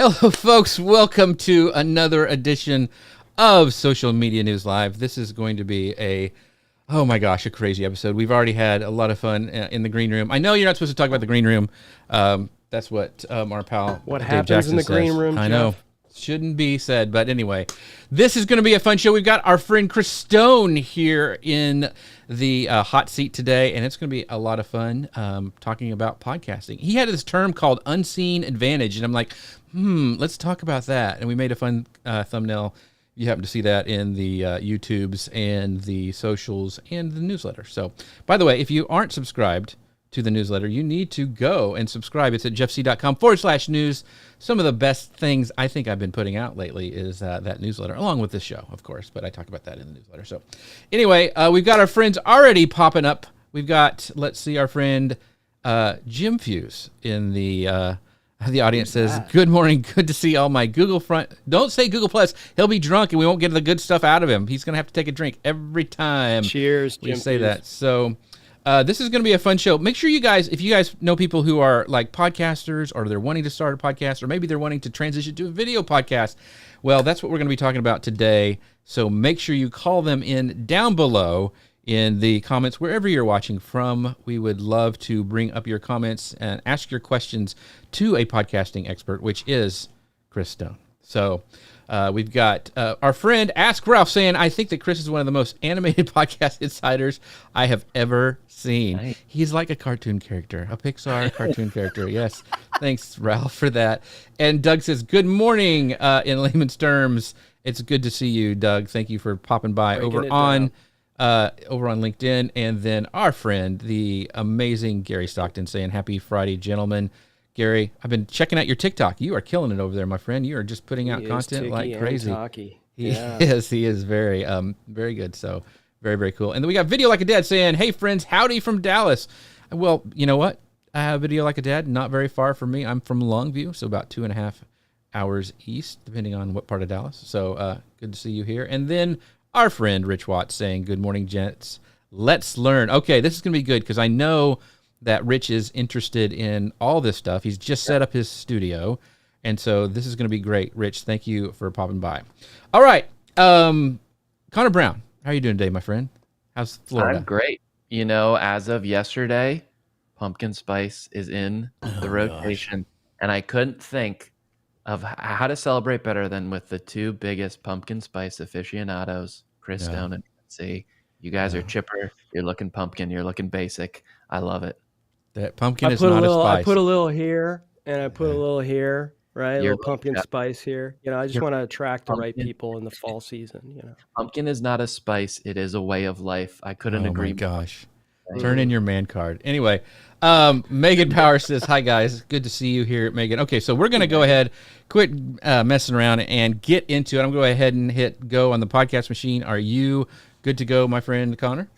Hello, folks. Welcome to another edition of Social Media News Live. This is going to be oh my gosh, a crazy episode. We've already had a lot of fun in the green room. I know you're not supposed to talk about the green room. That's what our pal What Dave happens Jackson in the says. green room, I Jeff? know. Shouldn't be said, but anyway, this is going to be a fun show. We've got our friend Chris Stone here in the hot seat today, and it's going to be a lot of fun talking about podcasting. He had this term called unseen advantage, and I'm like, let's talk about that. And we made a fun thumbnail. You happen to see that in the YouTubes and the socials and the newsletter. So, by the way, if you aren't subscribed to the newsletter, you need to go and subscribe. It's at jeffc.com/news. Some of the best things I think I've been putting out lately is that newsletter, along with this show, of course, but I talk about that in the newsletter. So anyway, we've got our friends already popping up. We've got, let's see, our friend Jim Fuse in the audience says, "Good morning. Good to see all my Google front." Don't say Google Plus. He'll be drunk and we won't get the good stuff out of him. He's going to have to take a drink every time. Cheers, we Jim say Fuse. that. So this is going to be a fun show. Make sure you guys, if you guys know people who are like podcasters or they're wanting to start a podcast or maybe they're wanting to transition to a video podcast, well, that's what we're going to be talking about today. So make sure you call them in down below in the comments wherever you're watching from. We would love to bring up your comments and ask your questions to a podcasting expert, which is Chris Stone. So we've got our friend Ask Ralph saying, "I think that Chris is one of the most animated podcast insiders I have ever seen." Nice. He's like a cartoon character, a Pixar cartoon character. Yes. Thanks, Ralph, for that. And Doug says, "Good morning," in layman's terms. It's good to see you, Doug. Thank you for popping by over on LinkedIn. And then our friend, the amazing Gary Stockton, saying, "Happy Friday, gentlemen." Gary, I've been checking out your TikTok. You are killing it over there, my friend. You are just putting out content like crazy. He is very, very good. So very, very cool. And then we got Video Like a Dad saying, "Hey friends, howdy from Dallas." Well, you know what? I have Video Like a Dad, not very far from me. I'm from Longview, so about 2.5 hours east, depending on what part of Dallas. So good to see you here. And then our friend Rich Watts saying, "Good morning, gents. Let's learn." Okay, this is going to be good because I know that Rich is interested in all this stuff. He's just set up his studio, and so this is going to be great. Rich, thank you for popping by. All right, Connor Brown, how are you doing today, my friend? How's Florida? I'm great. You know, as of yesterday, pumpkin spice is in the rotation, and I couldn't think of how to celebrate better than with the two biggest pumpkin spice aficionados, Chris Stone and C. You guys are chipper. You're looking pumpkin. You're looking basic. I love it. That pumpkin is not a spice. I put a little here, and I put a little here, right? A little pumpkin spice here. You know, I just want to attract the right people in the fall season, you know. Pumpkin is not a spice. It is a way of life. I couldn't agree. Oh, my gosh. Turn in your man card. Anyway, Megan Power says, "Hi, guys. Good to see you here, Megan." Okay, so we're going to go ahead, quit messing around, and get into it. I'm going to go ahead and hit go on the podcast machine. Are you good to go, my friend Connor?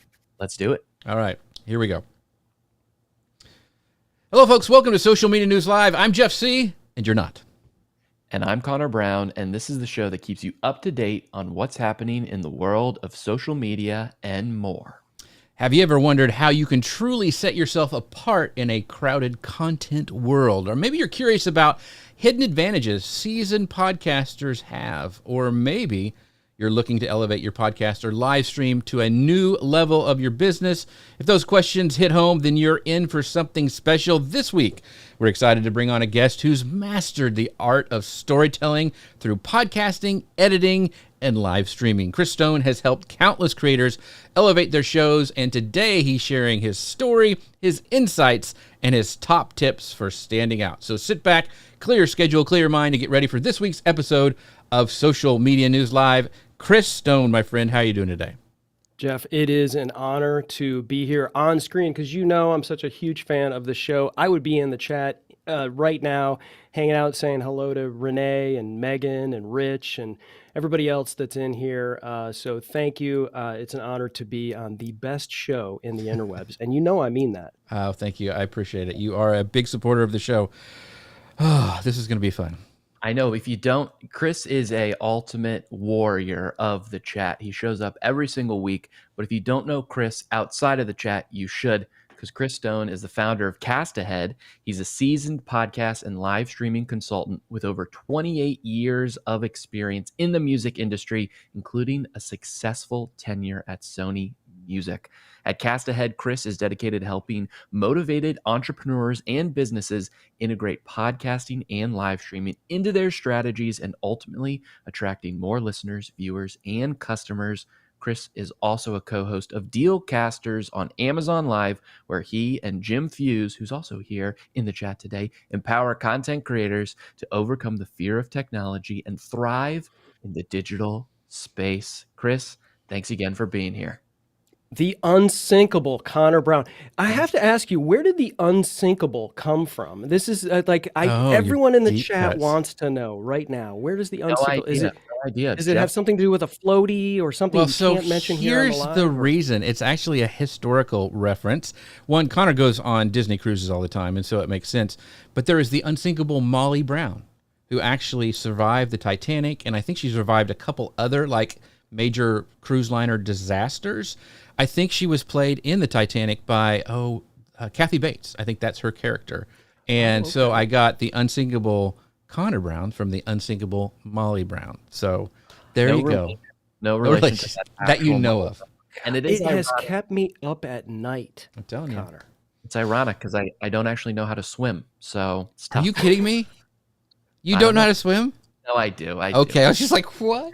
Let's do it. All right, here we go. Hello, folks. Welcome to Social Media News Live. I'm Jeff C., and you're not. And I'm Connor Brown, and this is the show that keeps you up to date on what's happening in the world of social media and more. Have you ever wondered how you can truly set yourself apart in a crowded content world? Or maybe you're curious about hidden advantages seasoned podcasters have, or maybe you're looking to elevate your podcast or live stream to a new level of your business. If those questions hit home, then you're in for something special this week. We're excited to bring on a guest who's mastered the art of storytelling through podcasting, editing, and live streaming. Chris Stone has helped countless creators elevate their shows, and today he's sharing his story, his insights, and his top tips for standing out. So sit back, clear your schedule, clear your mind, and get ready for this week's episode of Social Media News Live. Chris Stone, my friend, how are you doing today? Jeff, it is an honor to be here on screen because you know I'm such a huge fan of the show. I would be in the chat right now, hanging out, saying hello to Renee and Megan and Rich and everybody else that's in here. So thank you. It's an honor to be on the best show in the interwebs. And you know I mean that. Oh, thank you. I appreciate it. You are a big supporter of the show. Oh, this is going to be fun. I know if you don't, Chris is a ultimate warrior of the chat. He shows up every single week. But if you don't know Chris outside of the chat, you should, because Chris Stone is the founder of Cast Ahead. He's a seasoned podcast and live streaming consultant with over 28 years of experience in the music industry, including a successful tenure at Sony Music. At Cast Ahead, Chris is dedicated to helping motivated entrepreneurs and businesses integrate podcasting and live streaming into their strategies and ultimately attracting more listeners, viewers, and customers. Chris is also a co-host of Dealcasters on Amazon Live, where he and Jim Fuse, who's also here in the chat today, empower content creators to overcome the fear of technology and thrive in the digital space. Chris, thanks again for being here. The unsinkable Connor Brown. I have to ask you, where did the unsinkable come from? This is everyone in the chat wants to know right now. Where does the unsinkable? No idea. Does it have something to do with a floaty or something you can't mention here on the live? Here's the reason. It's actually a historical reference. One, Connor goes on Disney cruises all the time, and so it makes sense. But there is the unsinkable Molly Brown, who actually survived the Titanic, and I think she survived a couple other major cruise liner disasters. I think she was played in the Titanic by Kathy Bates. I think that's her character. And so I got the unsinkable Connor Brown from the unsinkable Molly Brown. So there you go. No relation to that you know of. And it has kept me up at night. I'm telling Connor. you. It's ironic because I don't actually know how to swim. So it's tough. Are you kidding me? You don't know how to swim? No, I do. Okay, I was just like, what?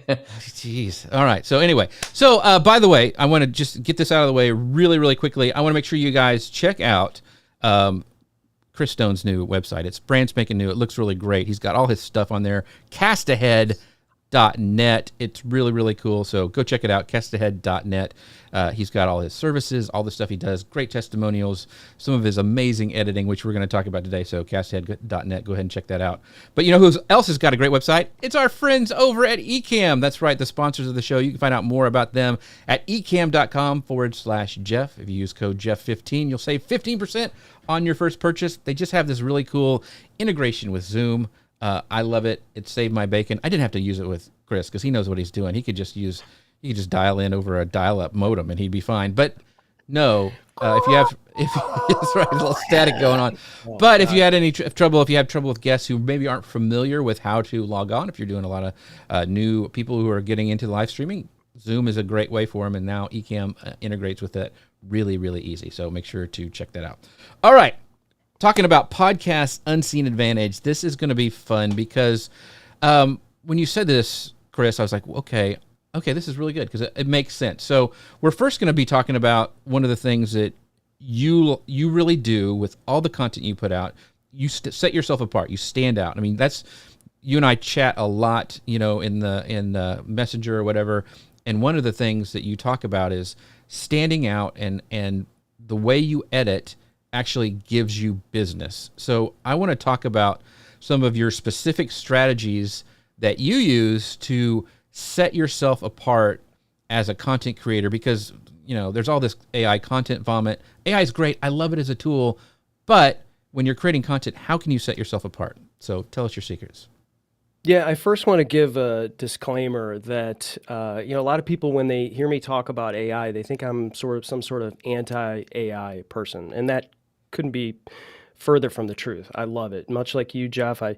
Jeez. All right. So anyway, by the way, I want to just get this out of the way really, really quickly. I want to make sure you guys check out Chris Stone's new website. It's brand spanking new. It looks really great. He's got all his stuff on there. Castahead.net. It's really, really cool. So go check it out, castahead.net. He's got all his services, all the stuff he does, great testimonials, some of his amazing editing, which we're going to talk about today. So castahead.net, go ahead and check that out. But you know who else has got a great website? It's our friends over at Ecamm. That's right, the sponsors of the show. You can find out more about them at ecamm.com/Jeff. If you use code Jeff15, you'll save 15% on your first purchase. They just have this really cool integration with Zoom. I love it. It saved my bacon. I didn't have to use it with Chris because he knows what he's doing. He could just dial in over a dial-up modem and he'd be fine. But no, if that's right, a little static going on. But if you had any trouble, if you have trouble with guests who maybe aren't familiar with how to log on, if you're doing a lot of new people who are getting into live streaming, Zoom is a great way for them. And now Ecamm integrates with it really, really easy. So make sure to check that out. All right. Talking about podcast unseen advantage, this is going to be fun because when you said this, Chris, I was like, okay, this is really good because it makes sense. So we're first going to be talking about one of the things that you really do with all the content you put out. You set yourself apart. You stand out. I mean, you and I chat a lot, in the Messenger or whatever. And one of the things that you talk about is standing out and the way you edit actually gives you business. So I want to talk about some of your specific strategies that you use to set yourself apart as a content creator because, there's all this AI content vomit. AI is great. I love it as a tool. But when you're creating content, how can you set yourself apart? So tell us your secrets. Yeah, I first want to give a disclaimer that a lot of people when they hear me talk about AI, they think I'm some sort of anti-AI person, and that couldn't be further from the truth. I love it. Much like you, Jeff, I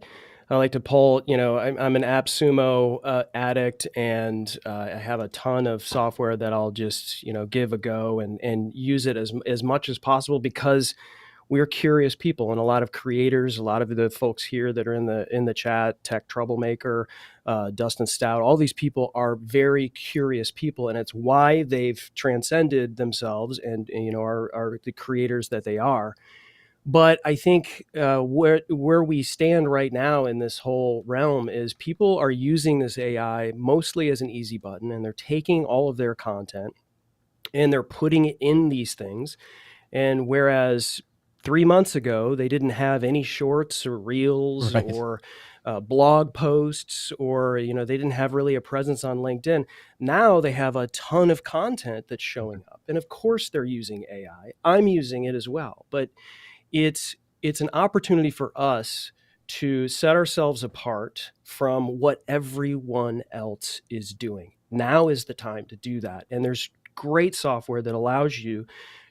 like to pull, I'm an AppSumo addict, and I have a ton of software that I'll just, give a go and use it as much as possible because we're curious people, and a lot of creators, a lot of the folks here that are in the chat, Tech Troublemaker, Dustin Stout, all these people are very curious people, and it's why they've transcended themselves and are the creators that they are. But I think where we stand right now in this whole realm is people are using this AI mostly as an easy button, and they're taking all of their content and they're putting it in these things. And whereas 3 months ago, they didn't have any shorts or reels or blog posts, or, they didn't have really a presence on LinkedIn. Now they have a ton of content that's showing up. And of course they're using AI. I'm using it as well. But it's an opportunity for us to set ourselves apart from what everyone else is doing. Now is the time to do that. And there's great software that allows you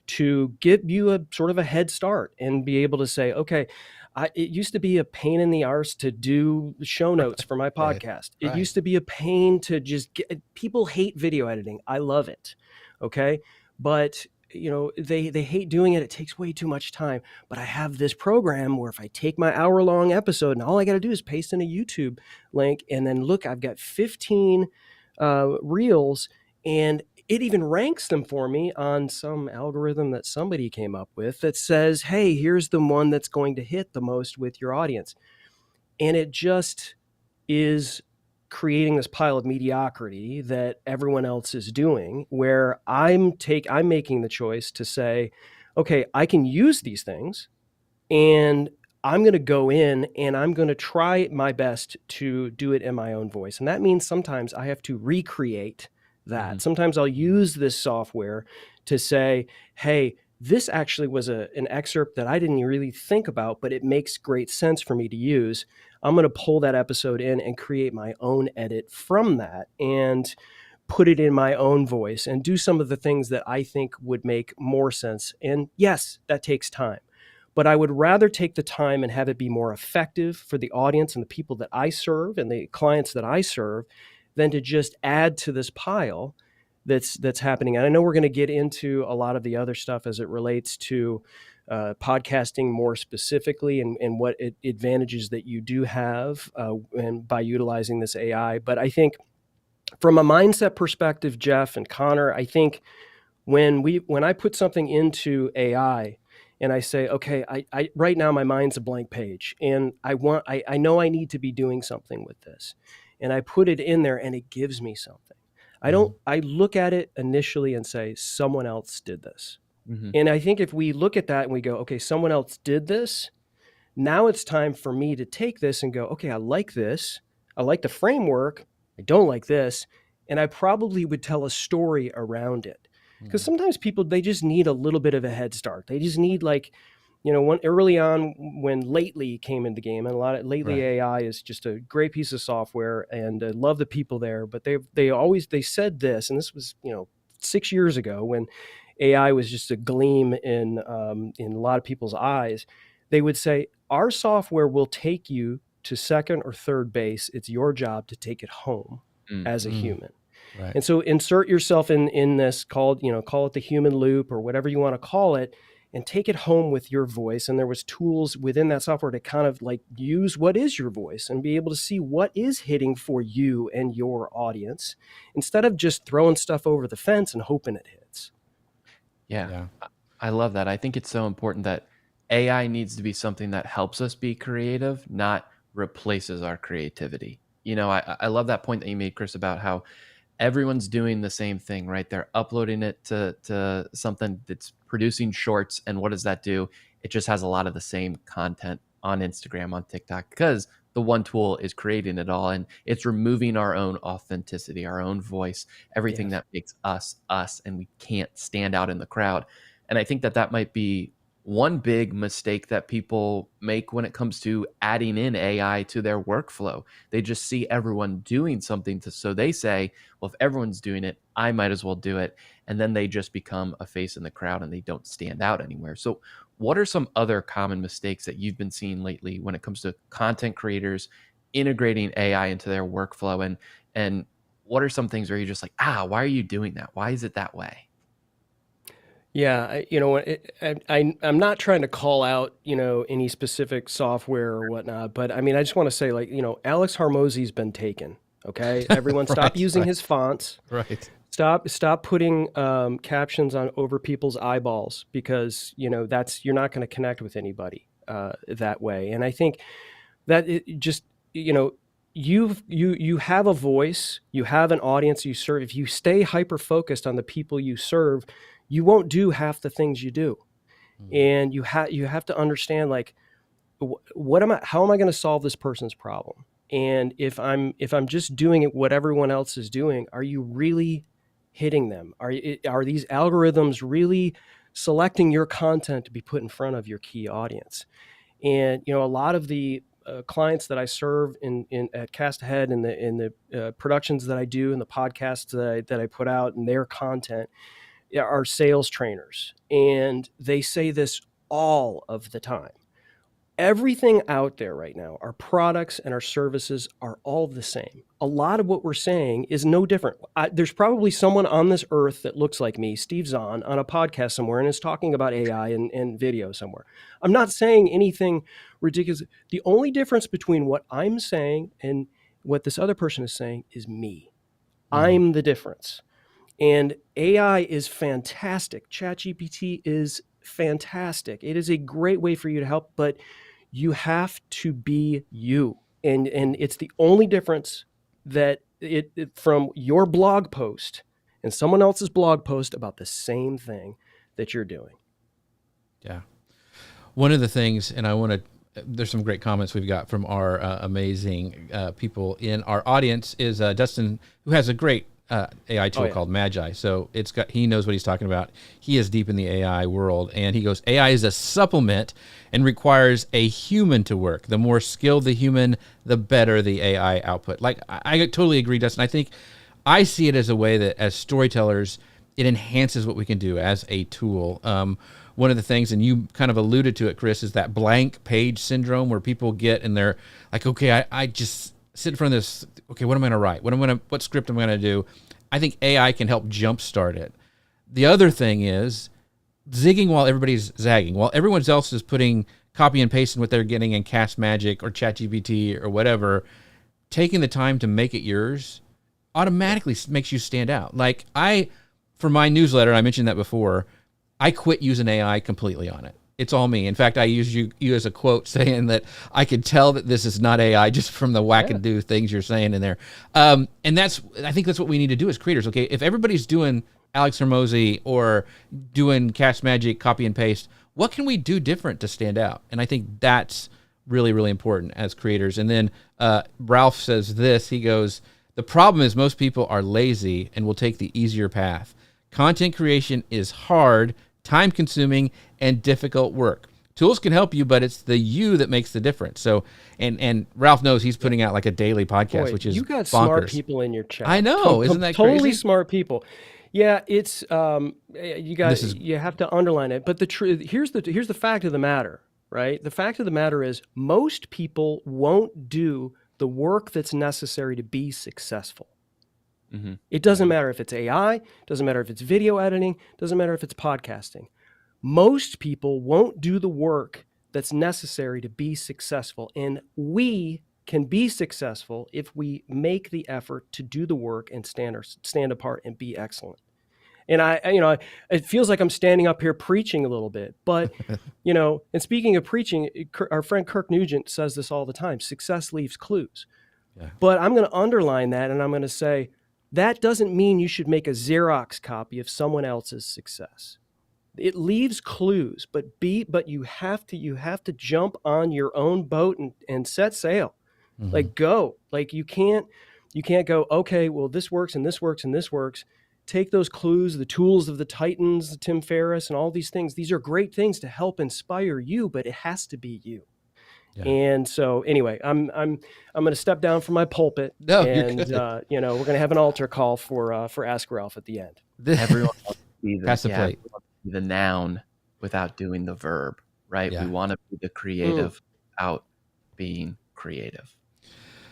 to give you a sort of a head start and be able to say, okay, it used to be a pain in the arse to do show notes for my Right. podcast. It Right. used to be a pain to just get, people hate video editing. I love it. Okay. But they hate doing it. It takes way too much time. But I have this program where if I take my hour-long episode and all I got to do is paste in a YouTube link, and then look, I've got 15 reels, and it even ranks them for me on some algorithm that somebody came up with that says, hey, here's the one that's going to hit the most with your audience. And it just is creating this pile of mediocrity that everyone else is doing, where I'm making the choice to say, okay, I can use these things, and I'm going to go in and I'm going to try my best to do it in my own voice. And that means sometimes I have to recreate that. Mhm. Sometimes I'll use this software to say, hey, this actually was an excerpt that I didn't really think about, but it makes great sense for me to use. I'm going to pull that episode in and create my own edit from that and put it in my own voice and do some of the things that I think would make more sense. And yes, that takes time. But I would rather take the time and have it be more effective for the audience and the people that I serve and the clients that I serve than to just add to this pile that's happening. And I know we're going to get into a lot of the other stuff as it relates to podcasting more specifically and what advantages that you do have and by utilizing this AI. But I think from a mindset perspective, Jeff and Connor, I think when I put something into AI and I say, okay, I right now my mind's a blank page and I know I need to be doing something with this, and I put it in there and it gives me something. I look at it initially and say, someone else did this. Mhm. And I think if we look at that and we go, okay, someone else did this, now it's time for me to take this and go, okay, I like this. I like the framework. I don't like this. And I probably would tell a story around it. Because sometimes people, they just need a little bit of a head start. They just need one early on when Lately came into the game, and Lately Right. AI is just a great piece of software, and I love the people there. But they said this, and this was 6 years ago when AI was just a gleam in a lot of people's eyes. They would say, our software will take you to second or third base. It's your job to take it home Mm. as a human. Right. And so insert yourself in this, call it the human loop or whatever you want to call it, and take it home with your voice. And there was tools within that software to kind of like use what is your voice and be able to see what is hitting for you and your audience instead of just throwing stuff over the fence and hoping it hits. Yeah. Yeah. I love that. I think it's so important that AI needs to be something that helps us be creative, not replaces our creativity. I love that point that you made, Chris, about how everyone's doing the same thing, right? They're uploading it to something that's producing shorts. And what does that do? It just has a lot of the same content on Instagram, on TikTok, because the one tool is creating it all, and it's removing our own authenticity, our own voice, everything Yes. that makes us us, and we can't stand out in the crowd. And I think that might be one big mistake that people make when it comes to adding in AI to their workflow. They just see everyone doing something, so they say, well, if everyone's doing it, I might as well do it. And then they just become a face in the crowd and they don't stand out anywhere. So what are some other common mistakes that you've been seeing lately when it comes to content creators integrating AI into their workflow? And what are some things where you're just like, why are you doing that? Why is it that way? Yeah, I'm not trying to call out, any specific software or whatnot, but I mean, I just want to say, Alex Hormozy's been taken. Okay, everyone, stop Right. using Right. his fonts. Right. Stop putting captions on over people's eyeballs because you're not going to connect with anybody that way. And I think that it just you have a voice, you have an audience you serve. If you stay hyper focused on the people you serve, you won't do half the things you do. And you have to understand, like, how am I going to solve this person's problem? And if I'm just doing it what everyone else is doing, are you really hitting them? Are these algorithms really selecting your content to be put in front of your key audience? And a lot of the clients that I serve in at Cast Ahead in the productions that I do and the podcasts that I put out and their content, are sales trainers, and they say this all of the time. Everything out there right now, our products and our services are all the same. A lot of what we're saying is no different. There's probably someone on this earth that looks like me, Steve Zahn, on a podcast somewhere and is talking about AI and video somewhere. I'm not saying anything ridiculous. The only difference between what I'm saying and what this other person is saying is me. I'm the difference. And AI is fantastic. ChatGPT is fantastic. It is a great way for you to help, but you have to be you. And it's the only difference that it from your blog post and someone else's blog post about the same thing that you're doing. Yeah. One of the things, and I want to, there's some great comments we've got from our amazing people in our audience, is Dustin, who has a great AI tool called Magi. So he knows what he's talking about. He is deep in the AI world, and he goes, AI is a supplement and requires a human to work. The more skilled the human, the better the AI output. Like, I totally agree, Dustin. I think I see it as a way that as storytellers, it enhances what we can do as a tool. One of the things, and you kind of alluded to it, Chris, is that blank page syndrome where people get and they're like, okay, I just sit in front of this. Okay, what am I going to write? What script am I going to do? I think AI can help jumpstart it. The other thing is zigging while everybody's zagging. While everyone else is putting copy and pasting what they're getting in Cast Magic or ChatGPT or whatever, taking the time to make it yours automatically makes you stand out. Like for my newsletter, I mentioned that before, I quit using AI completely on it. It's all me. In fact, I use you as a quote saying that I could tell that this is not AI just from the wackadoo things you're saying in there. And I think that's what we need to do as creators. Okay, if everybody's doing Alex Hormozi or doing Cast Magic, copy and paste, what can we do different to stand out? And I think that's really, really important as creators. And then Ralph says this, he goes, the problem is most people are lazy and will take the easier path. Content creation is hard, time-consuming, and difficult work. Tools can help you, but it's the you that makes the difference. So, and Ralph knows he's putting out like a daily podcast, which is you got bonkers. Smart people in your chat. I know, isn't that totally crazy? Smart people? Yeah, it's you have to underline it. But here's the fact of the matter, right? The fact of the matter is most people won't do the work that's necessary to be successful. Mm-hmm. It doesn't matter if it's AI, doesn't matter if it's video editing, doesn't matter if it's podcasting. Most people won't do the work that's necessary to be successful. And we can be successful if we make the effort to do the work and stand apart and be excellent. And it feels like I'm standing up here preaching a little bit, but, and speaking of preaching, our friend Kirk Nugent says this all the time, success leaves clues. Yeah. But I'm going to underline that, and I'm going to say, that doesn't mean you should make a Xerox copy of someone else's success. It leaves clues, but you have to jump on your own boat and set sail. Mm-hmm. Like go. Like you can't go, okay, well this works and this works and this works. Take those clues, the tools of the Titans, Tim Ferriss, and all these things. These are great things to help inspire you, but it has to be you. Yeah. And so anyway, I'm going to step down from my pulpit, and we're going to have an altar call for Ask Ralph at the end. Everyone wants to be pass the plate. The noun without doing the verb, right? Yeah. We want to be the creative without being creative.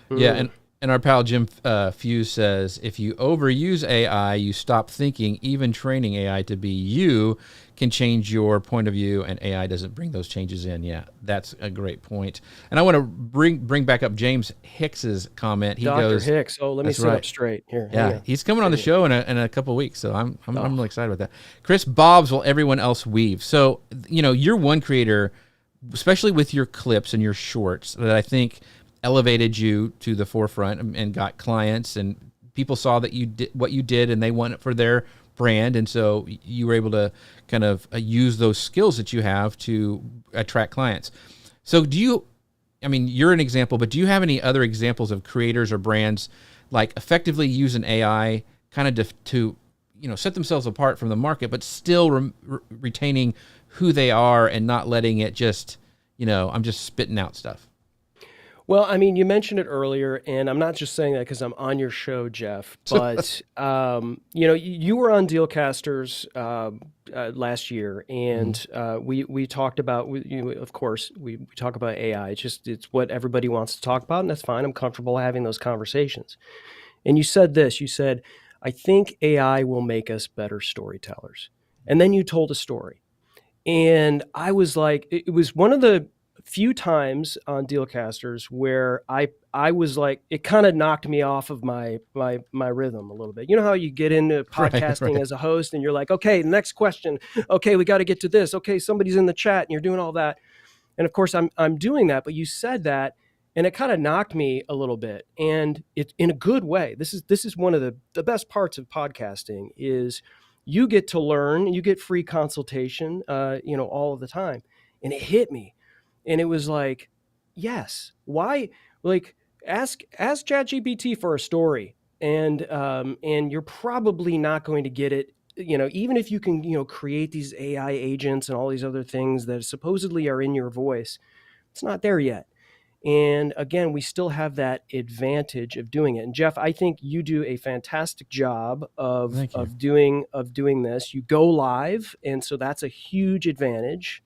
Yeah, and our pal Jim Fuse says, if you overuse AI, you stop thinking. Even training AI to be you can change your point of view, and AI doesn't bring those changes in. Yeah, that's a great point. And I want to bring back up James Hicks's comment. He goes, Dr. Hicks. Oh, let me sit up straight here. Yeah, he's coming on the show in a couple of weeks, so I'm really excited about that. Chris bobs while everyone else weaves. So you're one creator, especially with your clips and your shorts, that I think elevated you to the forefront and got clients, and people saw that you did what you did and they want it for their brand. And so you were able to kind of use those skills that you have to attract clients. So you're an example, but do you have any other examples of creators or brands like effectively using AI kind of to set themselves apart from the market, but still retaining who they are and not letting it just, I'm just spitting out stuff? Well, I mean, you mentioned it earlier, and I'm not just saying that because I'm on your show, Jeff, but you were on Dealcasters last year, and we talked about, of course, we talk about AI. It's what everybody wants to talk about, and that's fine. I'm comfortable having those conversations. And you said this. You said, "I think AI will make us better storytellers," and then you told a story. And I was like, it was one of the few times on Dealcasters where I was like, it kind of knocked me off of my rhythm a little bit. You know how you get into podcasting as a host and you're like, okay, next question. Okay, we got to get to this. Okay, somebody's in the chat and you're doing all that. And of course I'm doing that, but you said that and it kind of knocked me a little bit, and it in a good way. This is one of the best parts of podcasting is you get to learn, you get free consultation, all of the time. And it hit me. And it was like, yes, why? Like, ask ChatGPT for a story, and you're probably not going to get it. Even if you can, create these AI agents and all these other things that supposedly are in your voice, it's not there yet. And again, we still have that advantage of doing it. And Jeff, I think you do a fantastic job of doing this. You go live, and so that's a huge advantage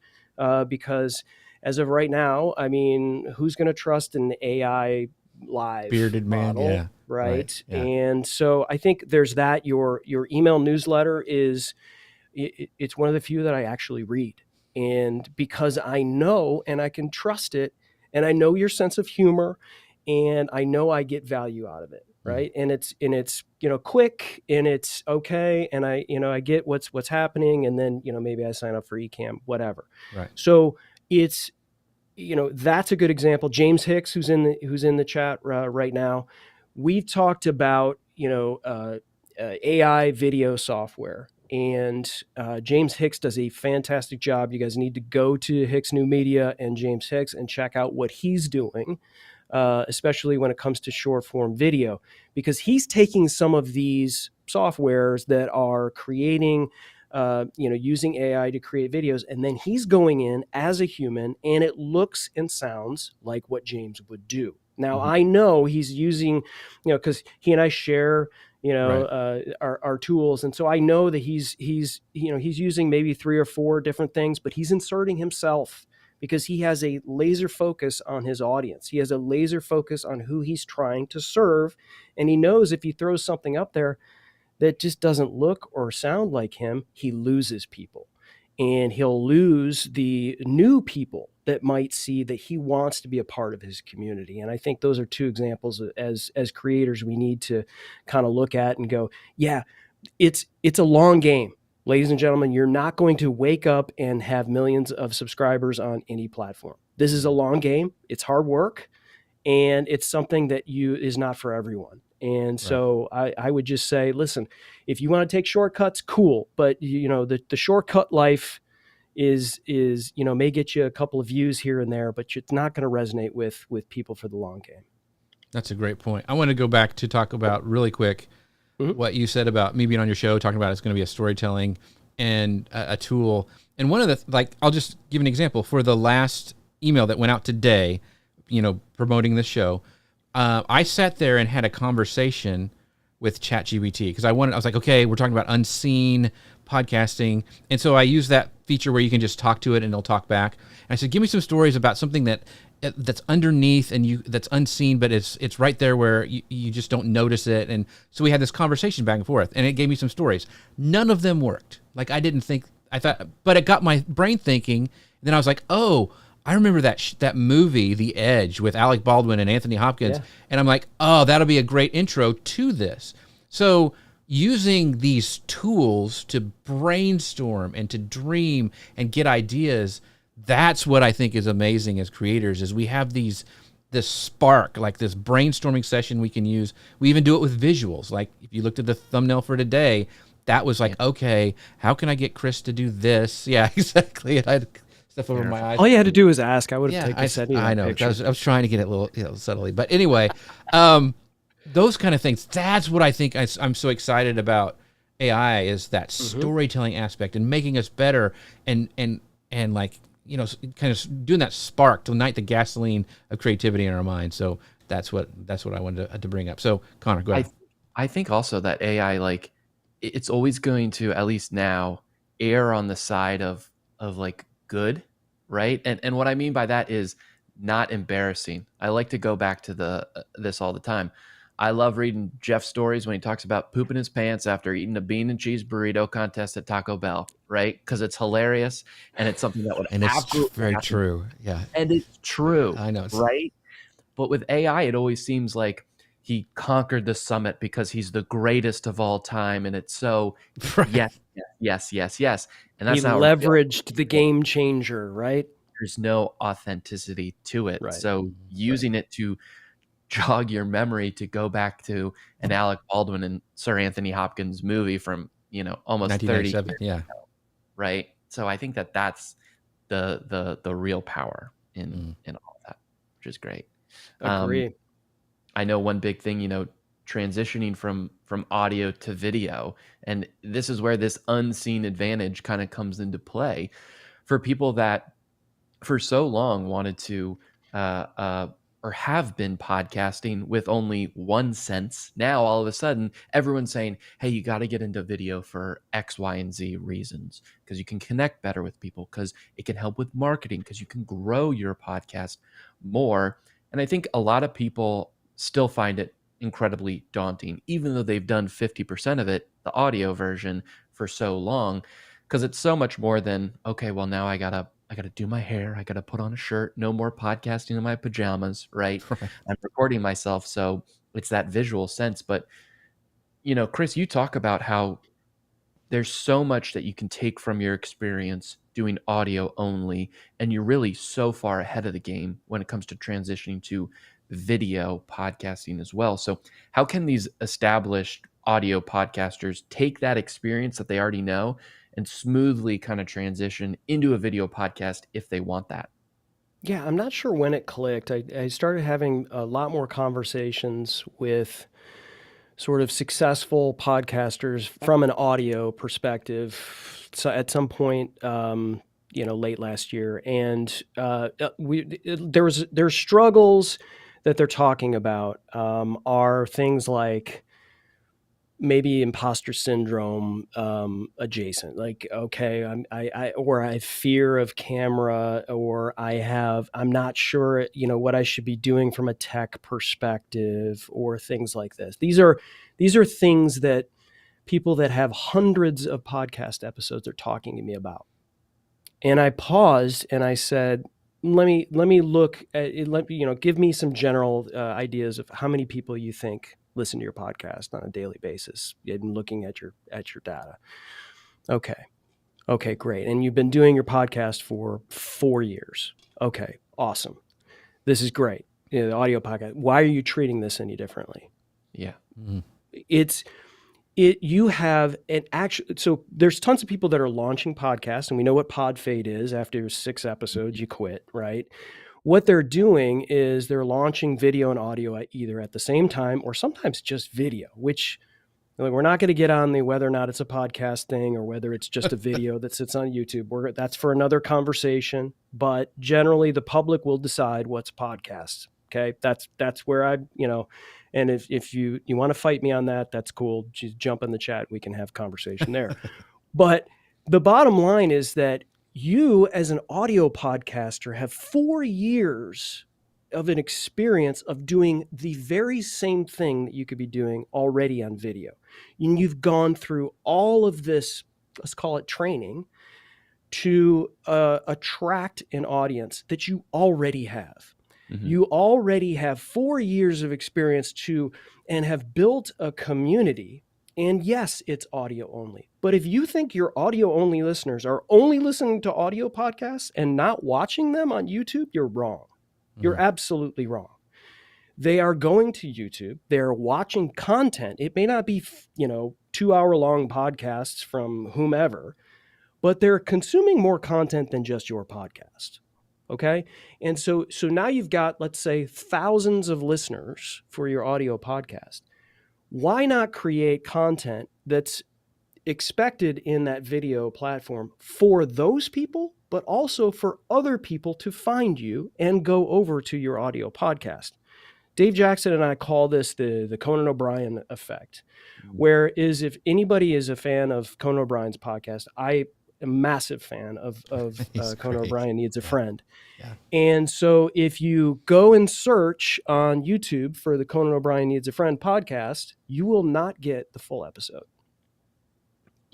because as of right now, I mean, who's going to trust an AI live bearded model, man? Yeah, right? Yeah. And so I think there's that. Your email newsletter it's one of the few that I actually read, and because I know and I can trust it. And I know your sense of humor, and I know I get value out of it, right? And it's quick, and it's okay, and I get what's happening, and then maybe I sign up for Ecamm, whatever. Right. So it's that's a good example. James Hicks, who's in the chat right now, we've talked about AI video software. And James Hicks does a fantastic job. You guys need to go to Hicks New Media and James Hicks and check out what he's doing, especially when it comes to short form video, because he's taking some of these softwares that are creating, using AI to create videos, and then he's going in as a human, and it looks and sounds like what James would do. Now, I know he's using, because he and I share our tools. And so I know that he's using maybe 3 or 4 different things, but he's inserting himself because he has a laser focus on his audience. He has a laser focus on who he's trying to serve. And he knows if he throws something up there that just doesn't look or sound like him, he loses people. And he'll lose the new people that might see that he wants to be a part of his community. And I think those are 2 examples as creators we need to kind of look at and go, yeah, it's a long game. Ladies and gentlemen, you're not going to wake up and have millions of subscribers on any platform. This is a long game. It's hard work, and it's something that is not for everyone. And so I would just say, listen, if you want to take shortcuts, cool. But the shortcut life is may get you a couple of views here and there, but it's not going to resonate with people for the long game. That's a great point. I want to go back to talk about really quick what you said about me being on your show, talking about it's going to be a storytelling and a tool. And one of the, I'll just give an example. For the last email that went out today, promoting the show, I sat there and had a conversation with ChatGPT because I was like, okay, we're talking about unseen podcasting. And so I use that feature where you can just talk to it and it'll talk back. And I said, give me some stories about something that's underneath and that's unseen, but it's right there where you just don't notice it. And so we had this conversation back and forth, and it gave me some stories. None of them worked. I thought, but it got my brain thinking. And then I was like, oh, I remember that movie, The Edge, with Alec Baldwin and Anthony Hopkins. Yeah. And I'm like, oh, that'll be a great intro to this. So using these tools to brainstorm and to dream and get ideas, that's what I think is amazing as creators, is we have this spark, like this brainstorming session we can use. We even do it with visuals. Like if you looked at the thumbnail for today, that was like, okay, how can I get Chris to do this? Yeah, exactly. And I had stuff over my eyes. All you had to do was ask. I would have taken I know. I was trying to get it a little subtly. But anyway, those kind of things, that's what I think I'm so excited about AI, is that storytelling aspect and making us better and like kind of doing that spark to ignite the gasoline of creativity in our minds. So that's what I wanted to bring up. So Connor, go ahead. I think also that AI, like, it's always going to, at least now, err on the side of like good, right? And what I mean by that is not embarrassing. I like to go back to this all the time. I love reading Jeff's stories when he talks about pooping his pants after eating a bean and cheese burrito contest at Taco Bell, right? Because it's hilarious and it's something that would And it's absolutely very happen. true. Yeah. And it's true. I know. Right? But with AI, it always seems like he conquered the summit because he's the greatest of all time. And it's so, Right. yes. And He that's not leveraged the game changer, right? there's no authenticity to it. Right. So using it to jog your memory to go back to an Alec Baldwin and Sir Anthony Hopkins movie from, almost 30 years 1997. Yeah. ago, right? So I think that that's the real power in all that, which is great. Agree. I know one big thing, transitioning from audio to video, and this is where this unseen advantage kind of comes into play for people that for so long wanted to or have been podcasting with only one sense. Now all of a sudden everyone's saying, hey, you got to get into video for X, Y, and Z reasons, because you can connect better with people, because it can help with marketing, because you can grow your podcast more. And I think a lot of people still find it incredibly daunting, even though they've done 50% of it, the audio version, for so long, because it's so much more than, okay, well, now I gotta do my hair, I gotta put on a shirt, no more podcasting in my pajamas, right? I'm recording myself, so it's that visual sense. But Chris, you talk about how there's so much that you can take from your experience doing audio only, and you're really so far ahead of the game when it comes to transitioning to video podcasting as well. So how can these established audio podcasters take that experience that they already know and smoothly kind of transition into a video podcast if they want that? Yeah, I'm not sure when it clicked. I started having a lot more conversations with sort of successful podcasters from an audio perspective. So at some point, late last year, and there's struggles that they're talking about are things like maybe imposter syndrome adjacent, like, okay, or I have fear of camera, or I'm not sure what I should be doing from a tech perspective, or things like this. These are things that people that have hundreds of podcast episodes are talking to me about. And I paused and I said, let me look at it, give me some general ideas of how many people you think listen to your podcast on a daily basis, and looking at your data. Okay, great. And you've been doing your podcast for 4 years. Okay, awesome. This is great. The audio podcast. Why are you treating this any differently? Yeah. You have an actual, so there's tons of people that are launching podcasts, and we know what pod fade is. After 6 episodes, you quit, right? What they're doing is they're launching video and audio either at the same time, or sometimes just video, which we're not going to get on the whether or not it's a podcast thing or whether it's just a video that sits on YouTube. That's for another conversation. But generally, the public will decide what's podcasts. Okay, that's where and if you want to fight me on that, that's cool. Just jump in the chat. We can have conversation there. But the bottom line is that you, as an audio podcaster, have 4 years of an experience of doing the very same thing that you could be doing already on video. And you've gone through all of this, let's call it training, to attract an audience that you already have. Mm-hmm. You already have 4 years of experience and have built a community. And yes, it's audio only. But if you think your audio only listeners are only listening to audio podcasts and not watching them on YouTube, you're wrong. You're absolutely wrong. They are going to YouTube. They're watching content. It may not be, 2-hour-long podcasts from whomever, but they're consuming more content than just your podcast. Okay. And so now you've got, let's say, thousands of listeners for your audio podcast. Why not create content that's expected in that video platform for those people, but also for other people to find you and go over to your audio podcast. Dave Jackson and I call this the Conan O'Brien effect, whereas if anybody is a fan of Conan O'Brien's podcast, I am a massive fan of Conan O'Brien Needs a Friend. Yeah. And so if you go and search on YouTube for the Conan O'Brien Needs a Friend podcast, you will not get the full episode.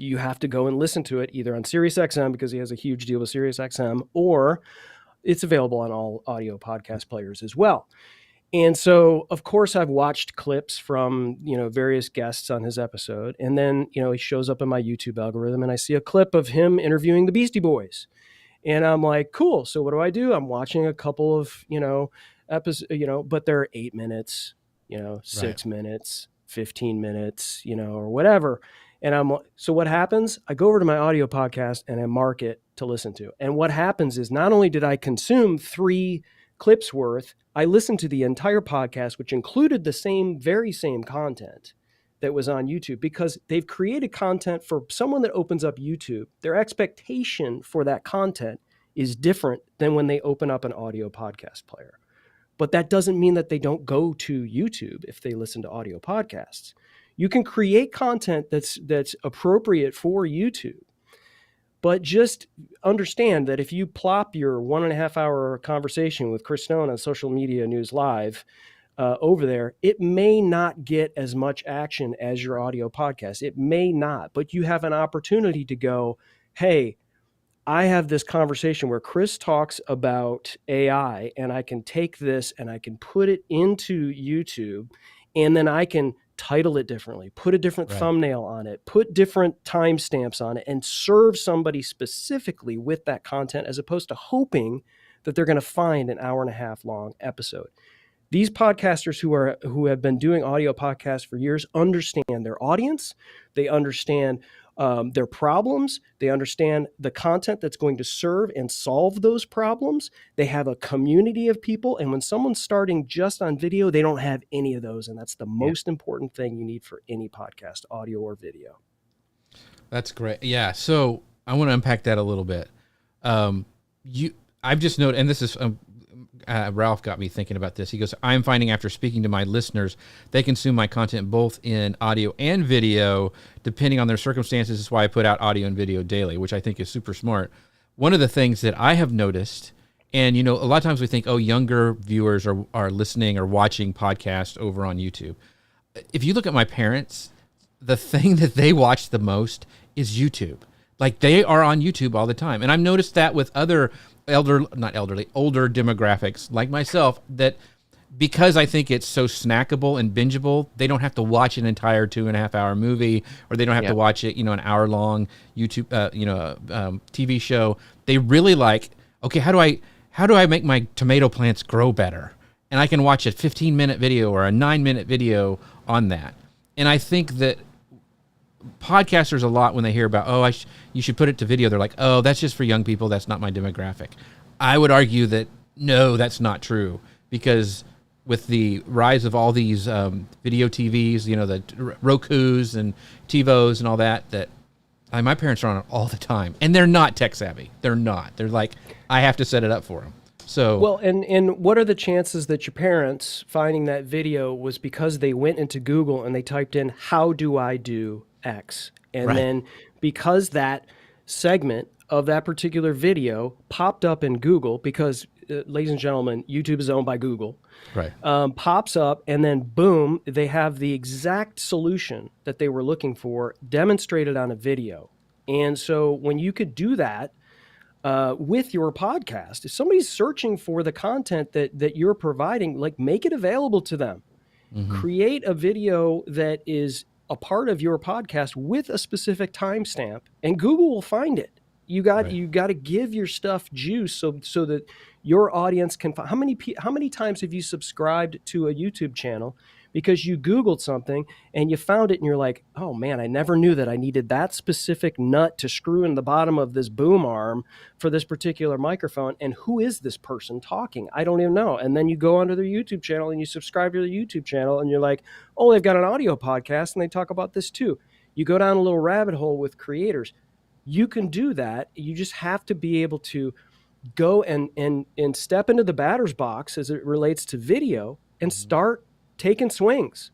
You have to go and listen to it either on SiriusXM, because he has a huge deal with SiriusXM, or it's available on all audio podcast players as well. And so, of course, I've watched clips from, various guests on his episode. And then, he shows up in my YouTube algorithm and I see a clip of him interviewing the Beastie Boys. And I'm like, cool. So what do? I'm watching a couple of, episodes, but they're 8 minutes, 6 minutes, 15 minutes, or whatever. And so what happens? I go over to my audio podcast and I mark it to listen to. And what happens is, not only did I consume 3 clips worth, I listened to the entire podcast, which included the very same content that was on YouTube, because they've created content for someone that opens up YouTube. Their expectation for that content is different than when they open up an audio podcast player. But that doesn't mean that they don't go to YouTube if they listen to audio podcasts. You can create content that's appropriate for YouTube. But just understand that if you plop your 1.5 hour conversation with Chris Stone on Social Media News Live over there, it may not get as much action as your audio podcast. It may not, but you have an opportunity to go, hey, I have this conversation where Chris talks about AI, and I can take this and I can put it into YouTube, and then I can title it differently, put a different thumbnail on it, put different timestamps on it, and serve somebody specifically with that content, as opposed to hoping that they're going to find an 1.5 hour long episode. These podcasters who have been doing audio podcasts for years understand their audience. They understand their problems. They understand the content that's going to serve and solve those problems. They have a community of people. And when someone's starting just on video, they don't have any of those. And that's the most important thing you need for any podcast, audio or video. That's great. Yeah. So I want to unpack that a little bit. I've just noted, and this is, Ralph got me thinking about this. He goes, I'm finding after speaking to my listeners, they consume my content both in audio and video, depending on their circumstances. That's why I put out audio and video daily, which I think is super smart. One of the things that I have noticed, and a lot of times we think, younger viewers are listening or watching podcasts over on YouTube. If you look at my parents, the thing that they watch the most is YouTube. Like, they are on YouTube all the time. And I've noticed that with other older demographics like myself, that because I think it's so snackable and bingeable, they don't have to watch an entire 2.5 hour movie, or they don't have to watch it, an hour long YouTube, TV show. They really like, okay, how do I make my tomato plants grow better? And I can watch a 15-minute video or a 9-minute video on that. And I think that podcasters a lot, when they hear about, you should put it to video, they're like, that's just for young people. That's not my demographic. I would argue that no, that's not true, because with the rise of all these video TVs, the Rokus and TiVos and all that my parents are on it all the time, and they're not tech savvy. They're not. They're like, I have to set it up for them. So well, and what are the chances that your parents finding that video was because they went into Google and they typed in, how do I do X? And then because that segment of that particular video popped up in Google, because ladies and gentlemen, YouTube is owned by Google, pops up, and then boom, they have the exact solution that they were looking for demonstrated on a video. And so when you could do that with your podcast, if somebody's searching for the content that you're providing, like, make it available to them. Create a video that is a part of your podcast with a specific timestamp, and Google will find it. You got to give your stuff juice so that your audience can find. How many times have you subscribed to a YouTube channel because you Googled something and you found it and you're like, oh man, I never knew that I needed that specific nut to screw in the bottom of this boom arm for this particular microphone. And who is this person talking? I don't even know. And then you go onto their YouTube channel and you subscribe to their YouTube channel and you're like, oh, they've got an audio podcast and they talk about this too. You go down a little rabbit hole with creators. you can do that. You just have to be able to go and step into the batter's box as it relates to video and start taking swings.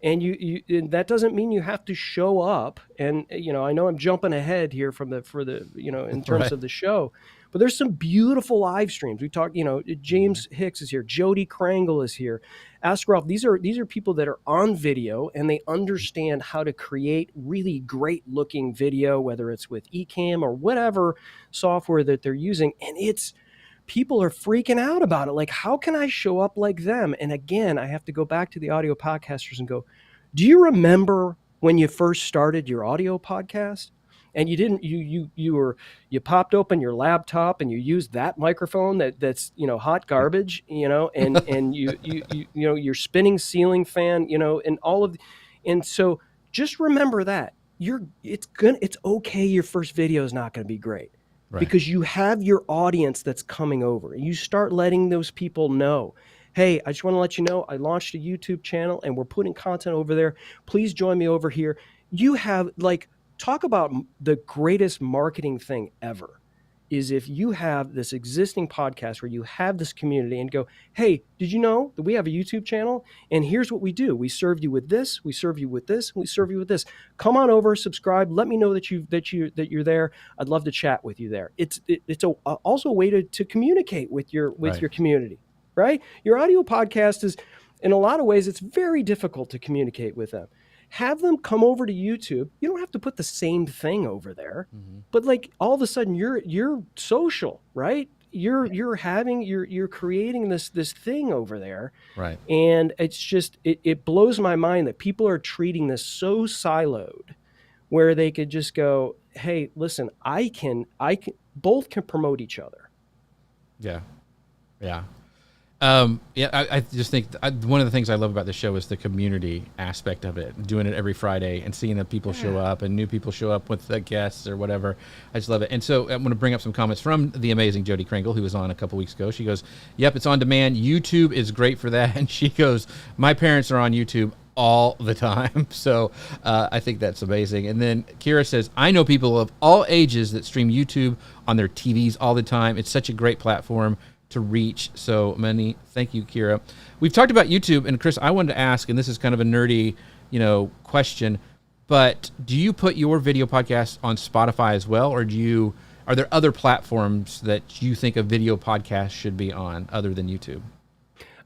And and that doesn't mean you have to show up. And, I know I'm jumping ahead here for the, in terms Right. of the show, but there's some beautiful live streams. We talk, James Hicks is here. Jody Krangle is here. Ask Ralph. These are people that are on video and they understand how to create really great looking video, whether it's with Ecamm or whatever software that they're using. And people are freaking out about it. Like, how can I show up like them? And again, I have to go back to the audio podcasters and go, do you remember when you first started your audio podcast? And you popped open your laptop and you used that microphone that's hot garbage, and your spinning ceiling fan, and all of, and so just remember that it's okay. Your first video is not going to be great. Right. Because you have your audience that's coming over. You start letting those people know, hey, I just want to let you know I launched a YouTube channel and we're putting content over there. Please join me over here. You have, talk about the greatest marketing thing ever is if you have this existing podcast where you have this community and go, hey, did you know that we have a YouTube channel? And here's what we do. We serve you with this, we serve you with this, we serve you with this. Come on over, subscribe. Let me know that you're there. I'd love to chat with you there. It's also a way to communicate with your community, right? Your audio podcast is, in a lot of ways, it's very difficult to communicate with them. Have them come over to YouTube. You don't have to put the same thing over there, but all of a sudden you're social, right? You're creating this thing over there. Right. And it's just, it blows my mind that people are treating this so siloed where they could just go, hey, listen, I can both can promote each other. Yeah. Yeah. I just think one of the things I love about the show is the community aspect of it, doing it every Friday and seeing that people show up and new people show up with the guests or whatever. I just love it. And so I'm going to bring up some comments from the amazing Jody Krangle, who was on a couple weeks ago. She goes, yep, it's on demand. YouTube is great for that. And she goes, my parents are on YouTube all the time. So I think that's amazing. And then Kira says, I know people of all ages that stream YouTube on their TVs all the time. It's such a great platform to reach so many. Thank you, Kira. We've talked about YouTube, and Chris, I wanted to ask, and this is kind of a nerdy, question, but do you put your video podcast on Spotify as well, or are there other platforms that you think a video podcast should be on other than YouTube?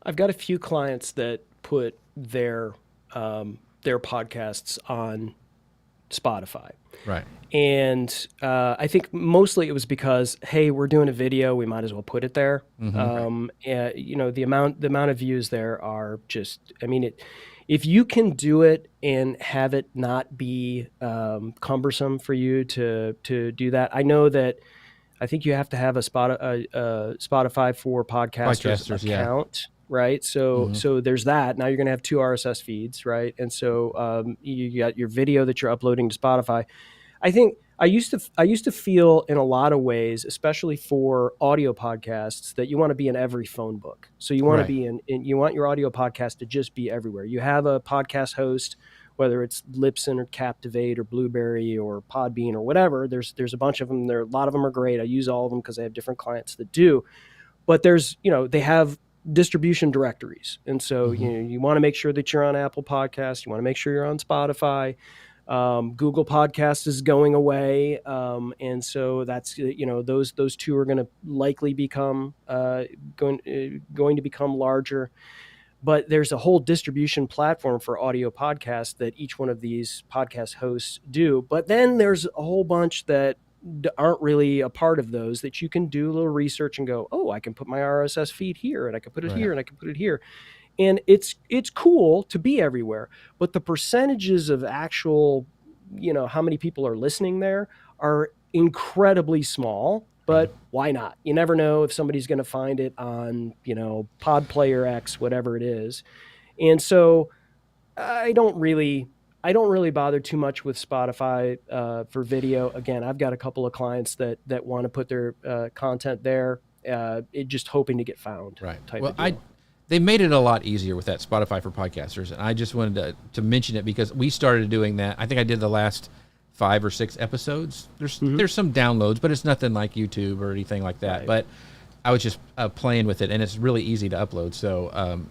I've got a few clients that put their podcasts on Spotify. Right. And I think mostly it was because, hey, we're doing a video, we might as well put it there. And, the amount of views there are just, if you can do it and have it not be cumbersome for you to do that. I know that I think you have to have a Spotify for podcasters account. Yeah. Right. So there's that. Now you're going to have 2 RSS feeds. Right. And so you got your video that you're uploading to Spotify. I think I used to feel in a lot of ways, especially for audio podcasts, that you want to be in every phone book. So you want to be you want your audio podcast to just be everywhere. You have a podcast host, whether it's Libsyn or Captivate or Blueberry or Podbean or whatever. There's a bunch of them. A lot of them are great. I use all of them because I have different clients that do. But they have distribution directories. And so, you want to make sure that you're on Apple Podcasts. You want to make sure you're on Spotify. Google Podcast is going away. And so that's, those 2 are going to likely become, going to become larger. But there's a whole distribution platform for audio podcasts that each one of these podcast hosts do. But then there's a whole bunch that aren't really a part of those that you can do a little research and go, oh, I can put my RSS feed here and I can put it here and I can put it here. And it's cool to be everywhere, but the percentages of actual, how many people are listening there are incredibly small, but why not? You never know if somebody's going to find it on, Pod Player X, whatever it is. And so I don't really bother too much with Spotify for video. Again, I've got a couple of clients that want to put their content there, just hoping to get found. Right. Type of deal. They made it a lot easier with that Spotify for podcasters, and I just wanted to mention it because we started doing that. I think I did the last 5 or 6 episodes. There's some downloads, but it's nothing like YouTube or anything like that. Right. But I was just playing with it, and it's really easy to upload. So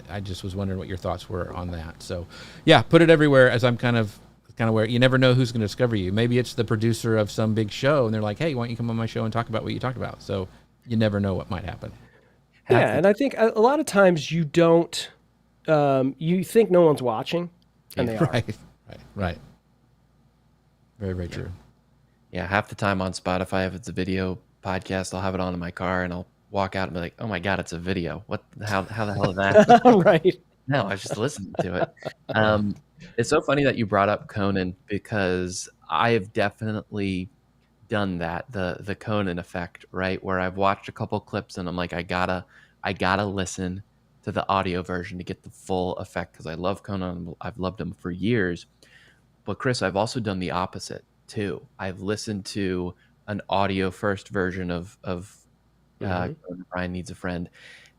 I just was wondering what your thoughts were on that. So yeah, put it everywhere, as I'm kind of where you never know who's going to discover you. Maybe it's the producer of some big show, and they're like, hey, why don't you come on my show and talk about what you talked about? So you never know what might happen. Yeah, and I think a lot of times you don't, you think no one's watching, and they are. Right. Very, very true. Yeah, half the time on Spotify, if it's a video podcast, I'll have it on in my car and I'll walk out and be like, "Oh my god, it's a video! What? How the hell is that?" Right. No, I was just listening to it. It's so funny that you brought up Conan, because I have definitely done that, the Conan effect, right? Where I've watched a couple clips and I'm like, I gotta listen to the audio version to get the full effect, because I love Conan. I've loved him for years. But Chris, I've also done the opposite too. I've listened to an audio first version of Conan O'Brien Needs a Friend,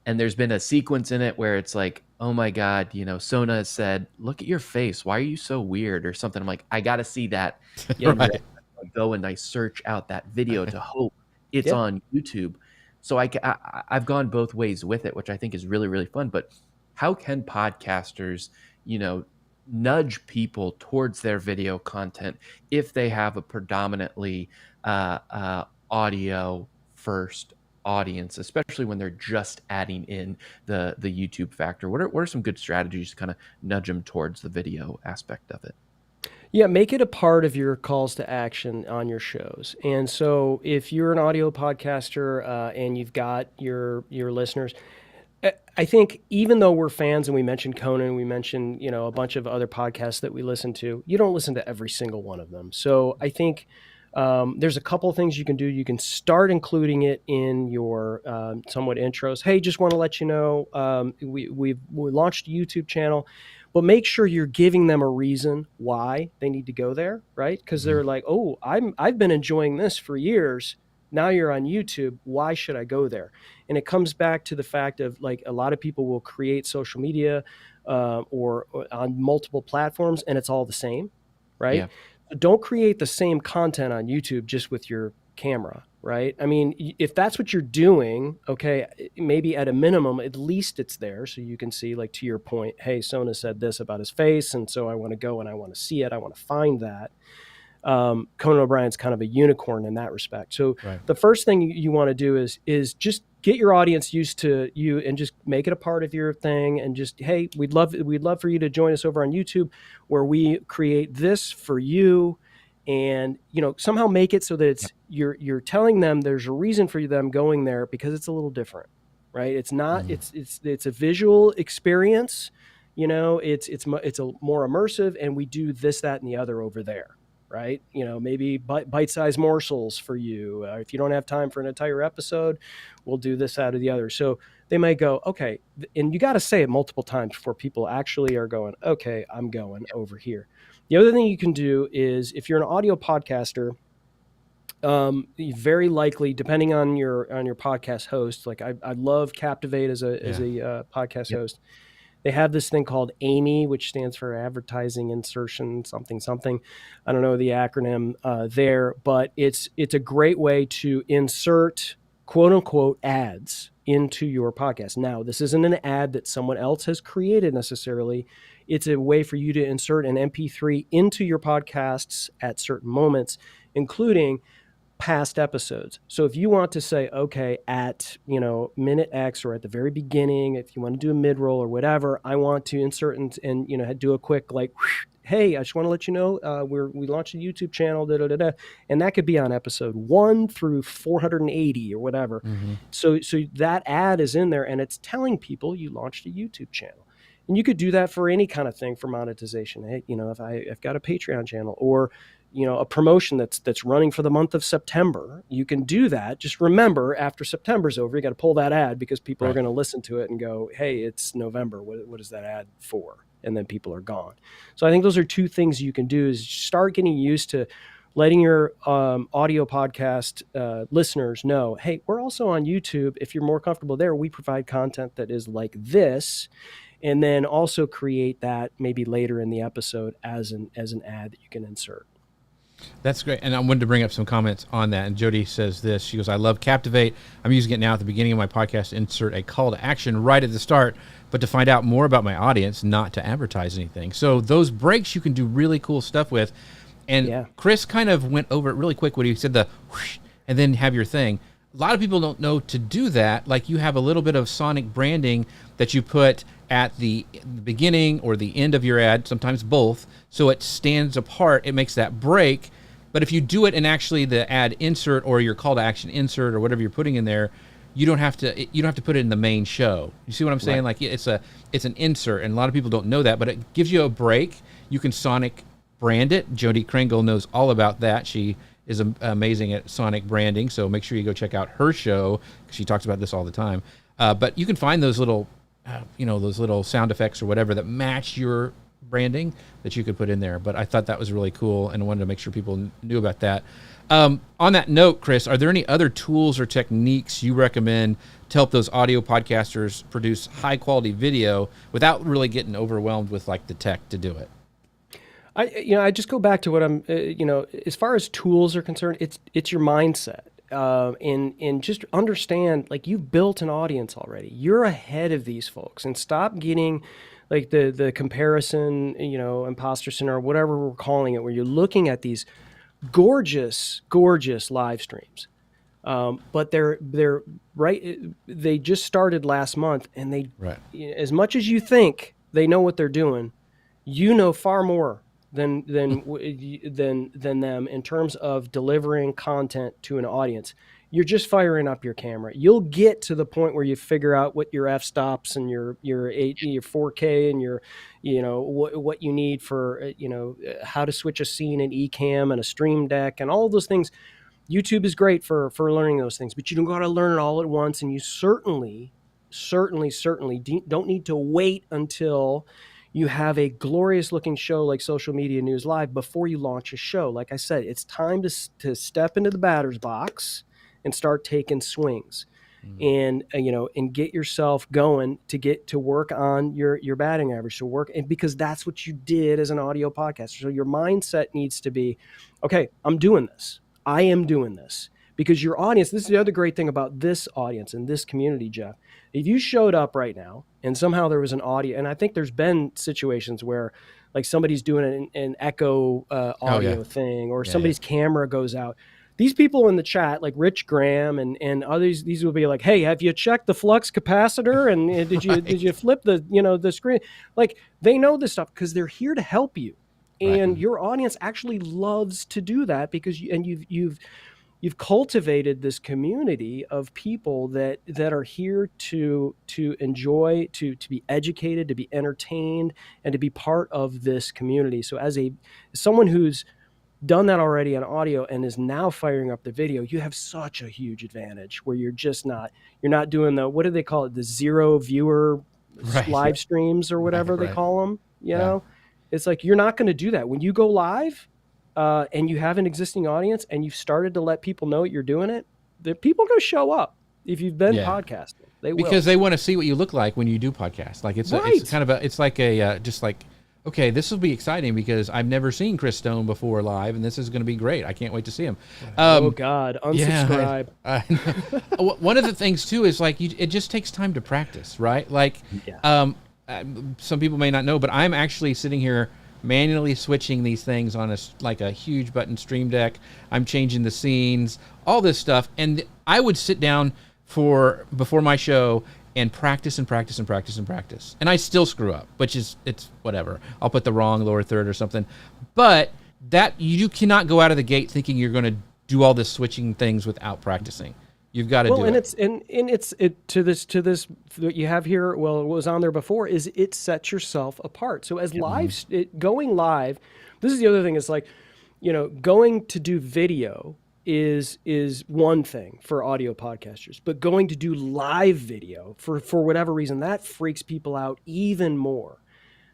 and there's been a sequence in it where it's like, oh my god, Sona has said, look at your face, why are you so weird, or something. I'm like, I gotta see that. Right. I go and I search out that video to hope it's Yeah. on YouTube. So I've gone both ways with it, which I think is really, really fun. But how can podcasters, nudge people towards their video content if they have a predominantly audio first audience, especially when they're just adding in the YouTube factor? What are some good strategies to kind of nudge them towards the video aspect of it? Yeah, make it a part of your calls to action on your shows. And so if you're an audio podcaster and you've got your listeners, I think even though we're fans and we mentioned Conan, we mentioned, a bunch of other podcasts that we listen to, you don't listen to every single one of them. So I think there's a couple of things you can do. You can start including it in your somewhat intros. Hey, just want to let you know, we launched a YouTube channel, but make sure you're giving them a reason why they need to go there, right? Because they're like, oh, I've been enjoying this for years. Now you're on YouTube. Why should I go there? And it comes back to the fact of, like, a lot of people will create social media or on multiple platforms, and it's all the same, right? Yeah. Don't create the same content on YouTube just with your camera, right? I mean, if that's what you're doing, okay, maybe at a minimum, at least it's there so you can see, like, to your point, hey, Sona said this about his face, and so I want to go and I want to see it. I want to find that. Conan O'Brien's kind of a unicorn in that respect. So the first thing you want to do is just get your audience used to you and just make it a part of your thing. And just, hey, we'd love for you to join us over on YouTube, where we create this for you. And, somehow make it so that it's you're telling them there's a reason for them going there, because it's a little different, right? It's not, it's a visual experience, it's a more immersive, and we do this, that, and the other over there. Right? Maybe bite-sized morsels for you. If you don't have time for an entire episode, we'll do this, out of the other. So they might go, okay. And you got to say it multiple times before people actually are going, okay, I'm going over here. The other thing you can do is, if you're an audio podcaster, very likely, depending on your podcast host, like I love Captivate as a podcast host. They have this thing called AIMI, which stands for Advertising Insertion something. I don't know the acronym there, but it's a great way to insert quote unquote ads into your podcast. Now, this isn't an ad that someone else has created necessarily. It's a way for you to insert an MP3 into your podcasts at certain moments, including past episodes. So if you want to say, okay, at minute X, or at the very beginning, if you want to do a mid-roll or whatever, I want to insert and do a quick, like, hey, I just want to let you know we launched a YouTube channel, and that could be on episode 1 through 480 or whatever. So that ad is in there, and it's telling people you launched a YouTube channel. And you could do that for any kind of thing for monetization. Hey, if I've got a Patreon channel, or a promotion that's running for the month of September, you can do that. Just remember, after September's over, you got to pull that ad, because people are going to listen to it and go, hey, it's November. What is that ad for? And then people are gone. So I think those are two things you can do, is start getting used to letting your audio podcast listeners know, hey, we're also on YouTube. If you're more comfortable there, we provide content that is like this. And then also create that maybe later in the episode as an ad that you can insert. That's great. And I wanted to bring up some comments on that. And Jody says this. She goes, I love Captivate. I'm using it now at the beginning of my podcast to insert a call to action right at the start, but to find out more about my audience, not to advertise anything. So those breaks you can do really cool stuff with. And Chris kind of went over it really quick when he said the whoosh, and then have your thing. A lot of people don't know to do that. Like you have a little bit of sonic branding that you put at the beginning or the end of your ad, sometimes both, so it stands apart. It makes that break. But if you do it in actually the ad insert or your call to action insert or whatever you're putting in there, you don't have to put it in the main show. You see what I'm saying? Right. Like it's an insert, and a lot of people don't know that, but it gives you a break. You can sonic brand it. Jody Kringle knows all about that. She is amazing at sonic branding, so make sure you go check out her show because she talks about this all the time. But you can find those little, those little sound effects or whatever that match your branding that you could put in there. But I thought that was really cool and wanted to make sure people knew about that. On that note, Chris, are there any other tools or techniques you recommend to help those audio podcasters produce high quality video without really getting overwhelmed with like the tech to do it? I just go back to what I'm, as far as tools are concerned, it's your mindset. And just understand, like, you've built an audience already. You're ahead of these folks, and stop getting like the comparison, imposter syndrome, whatever we're calling it, where you're looking at these gorgeous live streams. But they're right. They just started last month, and as much as you think they know what they're doing, you know far more than them in terms of delivering content to an audience. You're just firing up your camera. You'll get to the point where you figure out what your f-stops and your 4K and your what you need for how to switch a scene in Ecamm and a Stream Deck and all of those things. YouTube is great for learning those things, but you don't got to learn it all at once, and you certainly don't need to wait until you have a glorious looking show like Social Media News Live before you launch a show. Like I said, it's time to step into the batter's box and start taking swings, and get yourself going to get to work on your batting average, and because that's what you did as an audio podcaster. So your mindset needs to be, okay, I'm doing this. I am doing this. Because your audience, this is the other great thing about this audience and this community, Jeff. If you showed up right now and somehow there was an audio, and I think there's been situations where like somebody's doing an echo audio thing, or somebody's camera goes out. These people in the chat, like Rich Graham and others, these will be like, hey, have you checked the flux capacitor? And did you flip the screen? Like, they know this stuff because they're here to help you. And your audience actually loves to do that because you've cultivated this community of people that are here to enjoy, to be educated, to be entertained, and to be part of this community. So as someone who's done that already on audio and is now firing up the video, you have such a huge advantage where you're not doing what do they call it? The zero viewer live streams or whatever they call them, you know? It's like, you're not going to do that. When you go live, and you have an existing audience and you've started to let people know you're doing it, the people are going to show up if you've been podcasting. They will. Because they want to see what you look like when you do podcasts. Like it's kind of it's like just like, okay, this will be exciting because I've never seen Chris Stone before live, and this is going to be great. I can't wait to see him. Oh God, unsubscribe. One of the things too is like it just takes time to practice, right? Like, some people may not know, but I'm actually sitting here manually switching these things on a huge button Stream Deck. I'm changing the scenes, all this stuff, and I would sit down before my show and practice and practice and practice and practice, and I still screw up, it's whatever. I'll put the wrong lower third or something, but that you cannot go out of the gate thinking you're going to do all this switching things without practicing. You've got to do it. It's to this that you have here. Well, what was on there before is it sets yourself apart. So as going live, this is the other thing. Is like, going to do video is one thing for audio podcasters, but going to do live video for whatever reason, that freaks people out even more.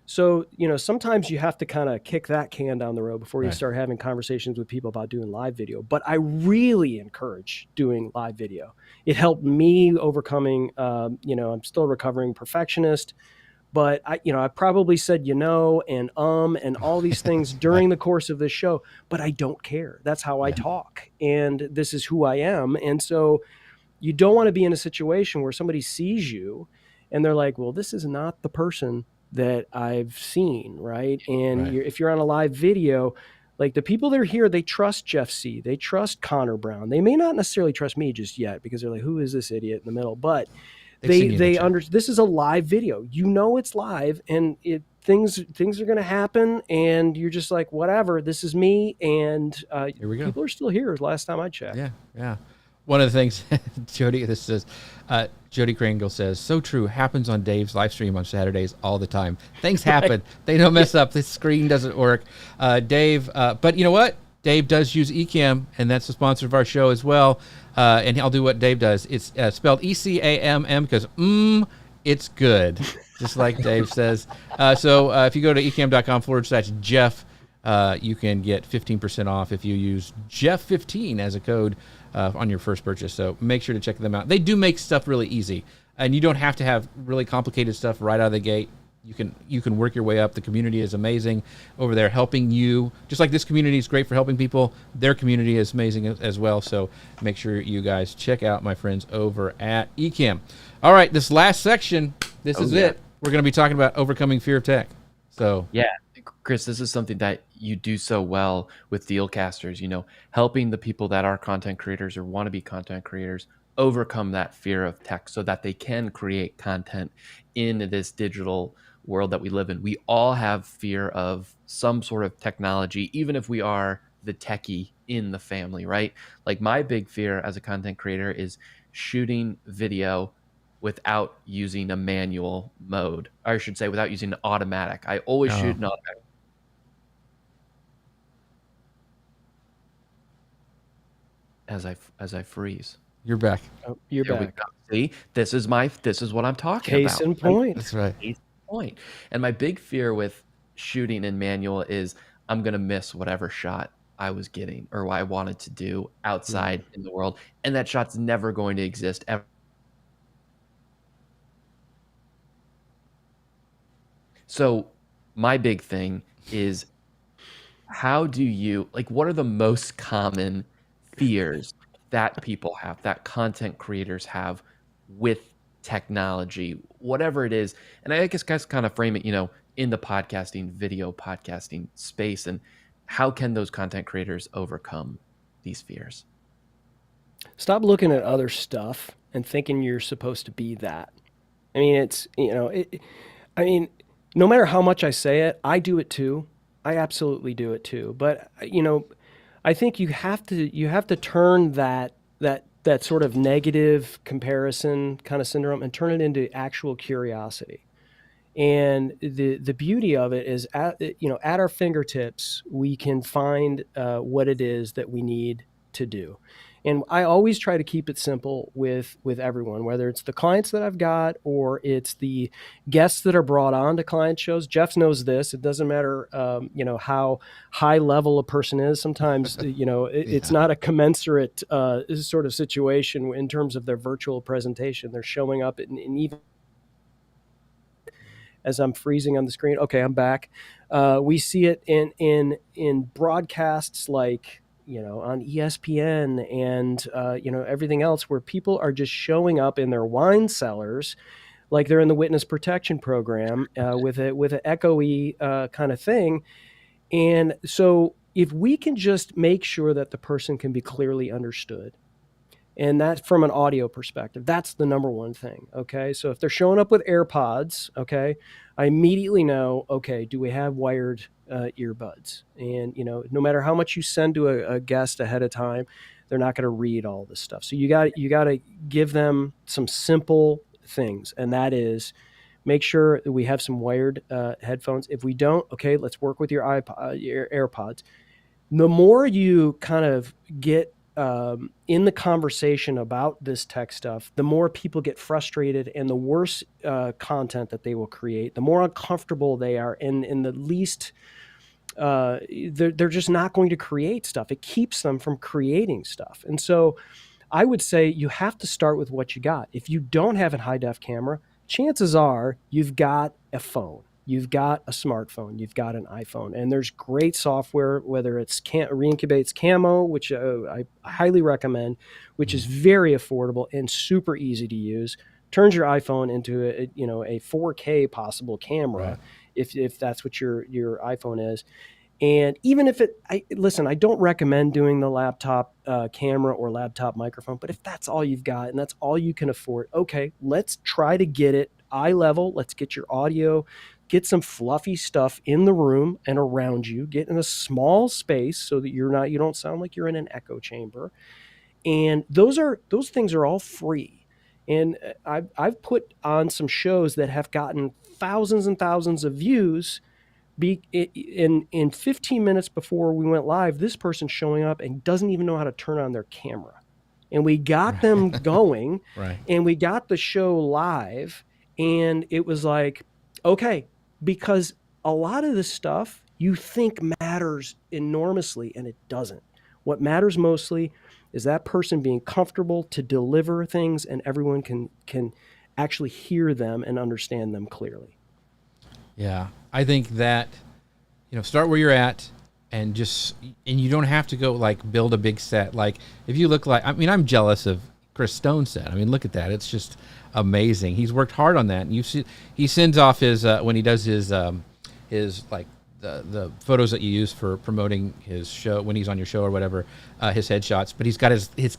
So, sometimes you have to kind of kick that can down the road before you start having conversations with people about doing live video. But I really encourage doing live video. It helped me overcoming, I'm still a recovering perfectionist, But I probably said, and all these things during the course of this show, but I don't care. That's how I talk. And this is who I am. And so you don't want to be in a situation where somebody sees you and they're like, well, this is not the person that I've seen. Right. And if you're on a live video, like the people that are here, they trust Jeff C. They trust Connor Brown. They may not necessarily trust me just yet because they're like, who is this idiot in the middle? But this is a live video. It's live, and things are going to happen, and you're just like, whatever. This is me, and here we go. People are still here. Last time I checked. Yeah. One of the things, Jody Kringle says, so true. Happens on Dave's live stream on Saturdays all the time. Things happen. They don't mess up. The screen doesn't work. Dave, but you know what? Dave does use Ecamm, and that's the sponsor of our show as well. And I'll do what Dave does. It's spelled ECAMM because it's good, just like Dave says. So if you go to ecamm.com/Jeff, you can get 15% off if you use Jeff15 as a code on your first purchase. So make sure to check them out. They do make stuff really easy, and you don't have to have really complicated stuff right out of the gate. You can work your way up. The community is amazing over there helping you. Just like this community is great for helping people, their community is amazing as well. So make sure you guys check out my friends over at Ecamm. All right, this last section, this is it. We're going to be talking about overcoming fear of tech. So yeah, Chris, this is something that you do so well with Dealcasters, helping the people that are content creators or want to be content creators overcome that fear of tech so that they can create content in this digital world that we live in. We all have fear of some sort of technology, even if we are the techie in the family, right? Like my big fear as a content creator is shooting video without using a manual mode, or I should say without using an automatic. I always shoot an automatic. As I freeze. You're back. Oh, you're back. See, this is what I'm talking about. Case in point. That's right. Case in point. And my big fear with shooting in manual is I'm going to miss whatever shot I was getting or what I wanted to do outside in the world. And that shot's never going to exist ever. So my big thing is what are the most common fears that people have, that content creators have with technology, whatever it is? And I guess guys kind of frame it, in the podcasting, video podcasting space, and how can those content creators overcome these fears? Stop looking at other stuff and thinking you're supposed to be that. I mean, no matter how much I say it, I do it too. I absolutely do it too. But, I think you have to turn that sort of negative comparison kind of syndrome and turn it into actual curiosity. And the beauty of it is at our fingertips, we can find what it is that we need to do. And I always try to keep it simple with everyone, whether it's the clients that I've got or it's the guests that are brought on to client shows. Jeff knows this. It doesn't matter, how high level a person is. Sometimes, it's not a commensurate sort of situation in terms of their virtual presentation. They're showing up and even as I'm freezing on the screen. Okay, I'm back. We see it in broadcasts like, on ESPN and, everything else where people are just showing up in their wine cellars like they're in the witness protection program with an echoey kind of thing. And so if we can just make sure that the person can be clearly understood, and that's from an audio perspective, that's the number one thing. Okay. So if they're showing up with AirPods, okay, I immediately know, okay, do we have wired earbuds? And, no matter how much you send to a guest ahead of time, they're not going to read all this stuff. So you got to give them some simple things. And that is make sure that we have some wired headphones. If we don't, okay, let's work with your AirPods. The more you kind of get in the conversation about this tech stuff, the more people get frustrated and the worse content that they will create, the more uncomfortable they are and the least they're just not going to create stuff. It keeps them from creating stuff. And so I would say you have to start with what you got. If you don't have a high def camera, chances are you've got a phone. You've got a smartphone, you've got an iPhone, and there's great software, whether it's Reincubate's Camo, which I highly recommend, which is very affordable and super easy to use. Turns your iPhone into a 4K possible camera, Right. if that's what your iPhone is. And even if I don't recommend doing the laptop camera or laptop microphone, but if that's all you've got and that's all you can afford, okay, let's try to get it eye level. Let's get your audio, get some fluffy stuff in the room and around you, get in a small space so that you don't sound like you're in an echo chamber. And those things are all free. And I've put on some shows that have gotten thousands and thousands of views. In 15 minutes before we went live, this person's showing up and doesn't even know how to turn on their camera. And we got them going, Right. and we got the show live, and it was like, okay, because a lot of this stuff you think matters enormously, and it doesn't. What matters mostly is that person being comfortable to deliver things, and everyone can actually hear them and understand them clearly. Yeah, I think that, start where you're at, and you don't have to go like build a big set. Like if you look like, I'm jealous of Chris Stone's set. Look at that. It's just amazing. He's worked hard on that. And you see, he sends off his, when he does his like the photos that you use for promoting his show, when he's on your show or whatever, his headshots, but he's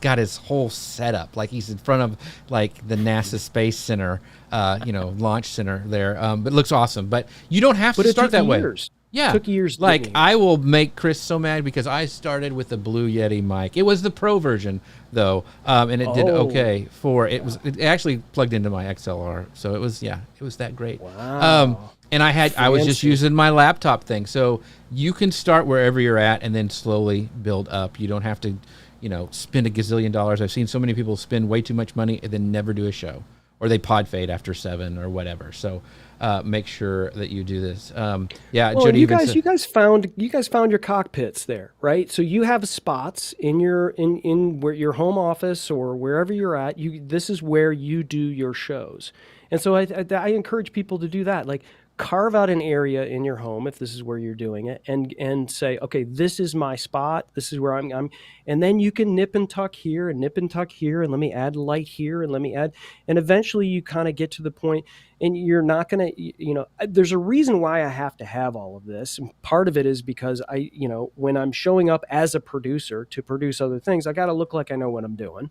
got his whole setup. Like he's in front of like the NASA Space Center, launch center there. But it looks awesome, but you don't have to start that way. Yeah. It took years. Like I will make Chris so mad because I started with the Blue Yeti mic. It was the Pro version though. And it did okay it actually plugged into my XLR. So it was that great. Wow. And I was just using my laptop thing. So you can start wherever you're at and then slowly build up. You don't have to, spend a gazillion dollars. I've seen so many people spend way too much money and then never do a show, or they pod fade after 7 or whatever. So make sure that you do this. Well, Jody, you guys found your cockpits there, right? So you have spots in your your home office or wherever you're at. This is where you do your shows, and so I encourage people to do that. Like, carve out an area in your home if this is where you're doing it, and say, okay, this is my spot. This is where I'm, and then you can nip and tuck here and nip and tuck here, and let me add light here, and let me add, and eventually you kind of get to the point, and you're not going to, there's a reason why I have to have all of this. And part of it is because when I'm showing up as a producer to produce other things, I got to look like I know what I'm doing.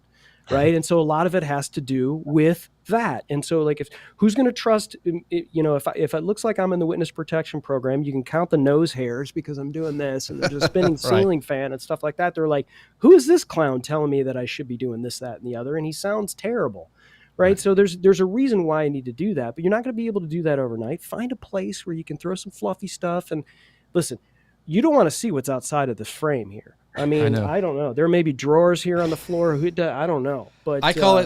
Right. And so a lot of it has to do with that. And so like, who's going to trust, if it looks like I'm in the witness protection program, you can count the nose hairs because I'm doing this, and there's a spinning ceiling fan and stuff like that. They're like, who is this clown telling me that I should be doing this, that, and the other? And he sounds terrible. Right. So there's a reason why I need to do that, but you're not going to be able to do that overnight. Find a place where you can throw some fluffy stuff. And listen, you don't want to see what's outside of this frame here. I don't know. There may be drawers here on the floor. I don't know. But I call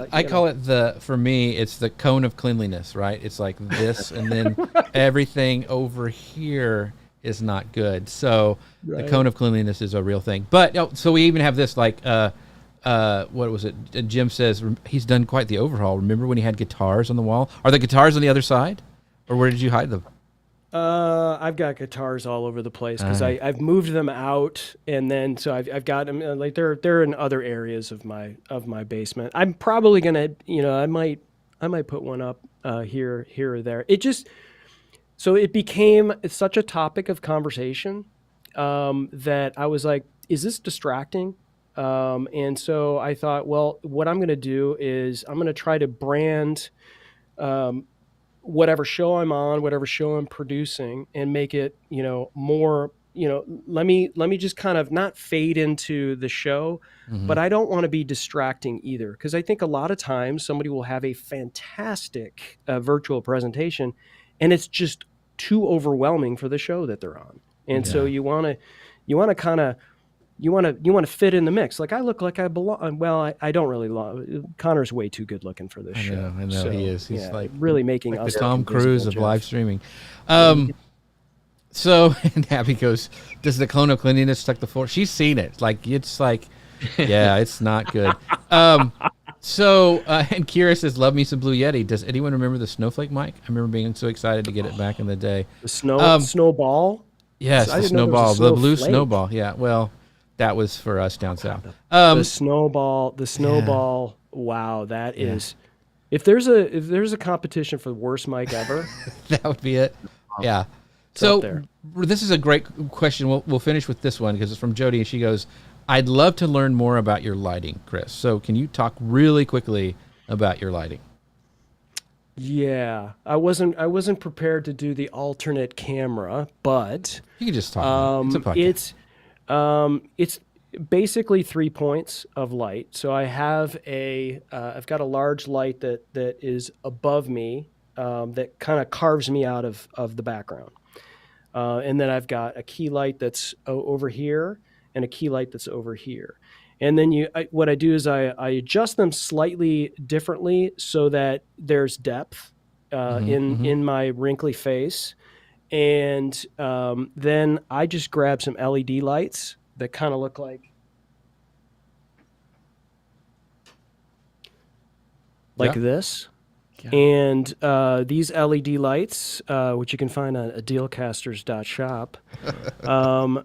it for me, it's the cone of cleanliness, right? It's like this, and then everything over here is not good. So the cone of cleanliness is a real thing. But so we even have this, like, what was it? Jim says he's done quite the overhaul. Remember when he had guitars on the wall? Are the guitars on the other side, or where did you hide them? I've got guitars all over the place because I've moved them out, and then so I've got them like they're in other areas of my basement. I'm probably gonna I might put one up here or there. It became such a topic of conversation that I was like, is this distracting? And so I thought, well, what I'm gonna do is I'm gonna try to brand whatever show I'm on, whatever show I'm producing, and make it, more, let me just kind of not fade into the show, but I don't want to be distracting either. Because I think a lot of times somebody will have a fantastic virtual presentation, and it's just too overwhelming for the show that they're on. And so you want to fit in the mix. Like, I look like I belong. Well, I don't really. Connor's way too good looking for this show. I know so, he is. He's like really making like us the Tom Cruise of live streaming. So and Abby goes, "Does the cone of cleanliness touch the floor?" She's seen it. Like, it's like, yeah, it's not good. So, and Kira says, "Love me some Blue Yeti." Does anyone remember the snowflake mic? I remember being so excited to get it back in the day. The snowball. Yes, I the didn't know there was snowball, a the blue snowflake. snowball. Yeah, well, that was for us down south. The snowball. The snowball. Wow, that is. If there's a competition for the worst mic ever, That would be it. Yeah. up So there. this is a great question. We'll finish with this one because it's from Jody, and she goes, "I'd love to learn more about your lighting, Chris. So can you talk really quickly about your lighting?" yeah, I wasn't prepared to do the alternate camera, but You can just talk. It's a podcast. it's basically 3 points of light. So I have I've got a large light that is above me that kind of carves me out of the background, and then I've got a key light that's over here and a key light that's over here. And then what I do is I adjust them slightly differently so that there's depth in my wrinkly face. And then I just grab some LED lights that kind of look like this. Yeah. And these LED lights, which you can find on dealcasters.shop,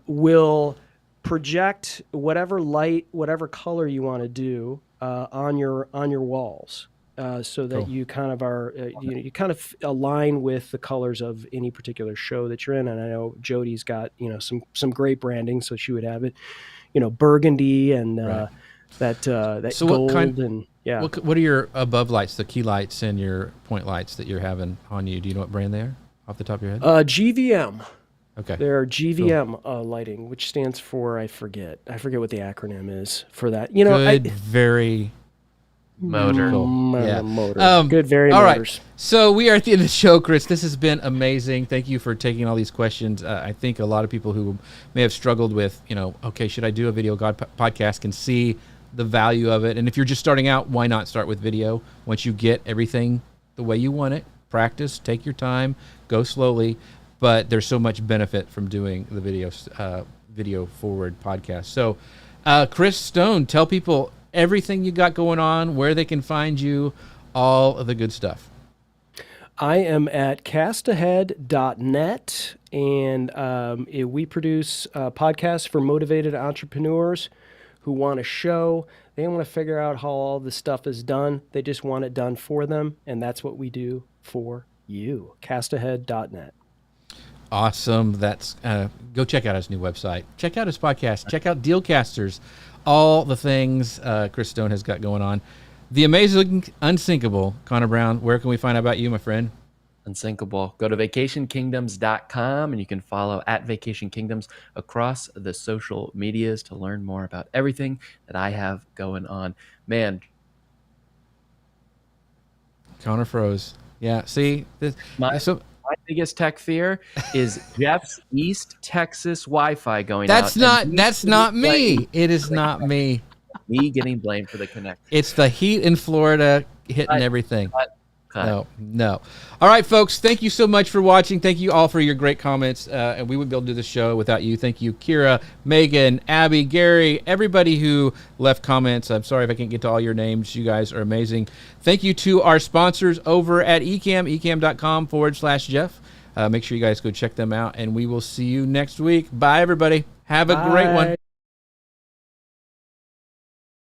will project whatever light, whatever color you want to do on your walls, so that Cool. you kind of are you kind of align with the colors of any particular show that you're in. And I know Jody's got some great branding, so she would have it, burgundy and Right. that So gold what kind- and yeah. What are your above lights, the key lights and your point lights that you're having on you? Do you know what brand they are off the top of your head? GVM. Okay. They're GVM lighting, which stands for I forget what the acronym is for that. Good, very Motor. Yeah. Motor. Good, very all right. motors. So we are at the end of the show, Chris. This has been amazing. Thank you for taking all these questions. I think a lot of people who may have struggled with, okay, should I do a video podcast can see the value of it. And if you're just starting out, why not start with video? Once you get everything the way you want it, practice, take your time, go slowly. But there's so much benefit from doing the video forward podcast. So, Chris Stone, tell people everything you got going on, where they can find you, all of the good stuff. I am at castahead.net, and we produce podcasts for motivated entrepreneurs who want a show. They want to figure out how all this stuff is done. They just want it done for them, and that's what we do for you. castahead.net. Awesome. That's go check out his new website. Check out his podcast. Check out Dealcasters. All the things Chris Stone has got going on. The amazing, unsinkable Connor Brown. Where can we find out about you, my friend? Unsinkable. Go to vacationkingdoms.com and you can follow at Vacation Kingdoms across the social medias to learn more about everything that I have going on. Man, Connor froze. Yeah. See, my biggest tech fear is Jeff's East Texas Wi-Fi going out. That's not me. It is not me. Me getting blamed for the connect. It's the heat in Florida hitting everything. Cut. No. All right, folks. Thank you so much for watching. Thank you all for your great comments. And we wouldn't be able to do the show without you. Thank you, Kira, Megan, Abby, Gary, everybody who left comments. I'm sorry if I can't get to all your names. You guys are amazing. Thank you to our sponsors over at Ecamm, ecamm.com/Jeff. Make sure you guys go check them out. And we will see you next week. Bye, everybody. Have a great one.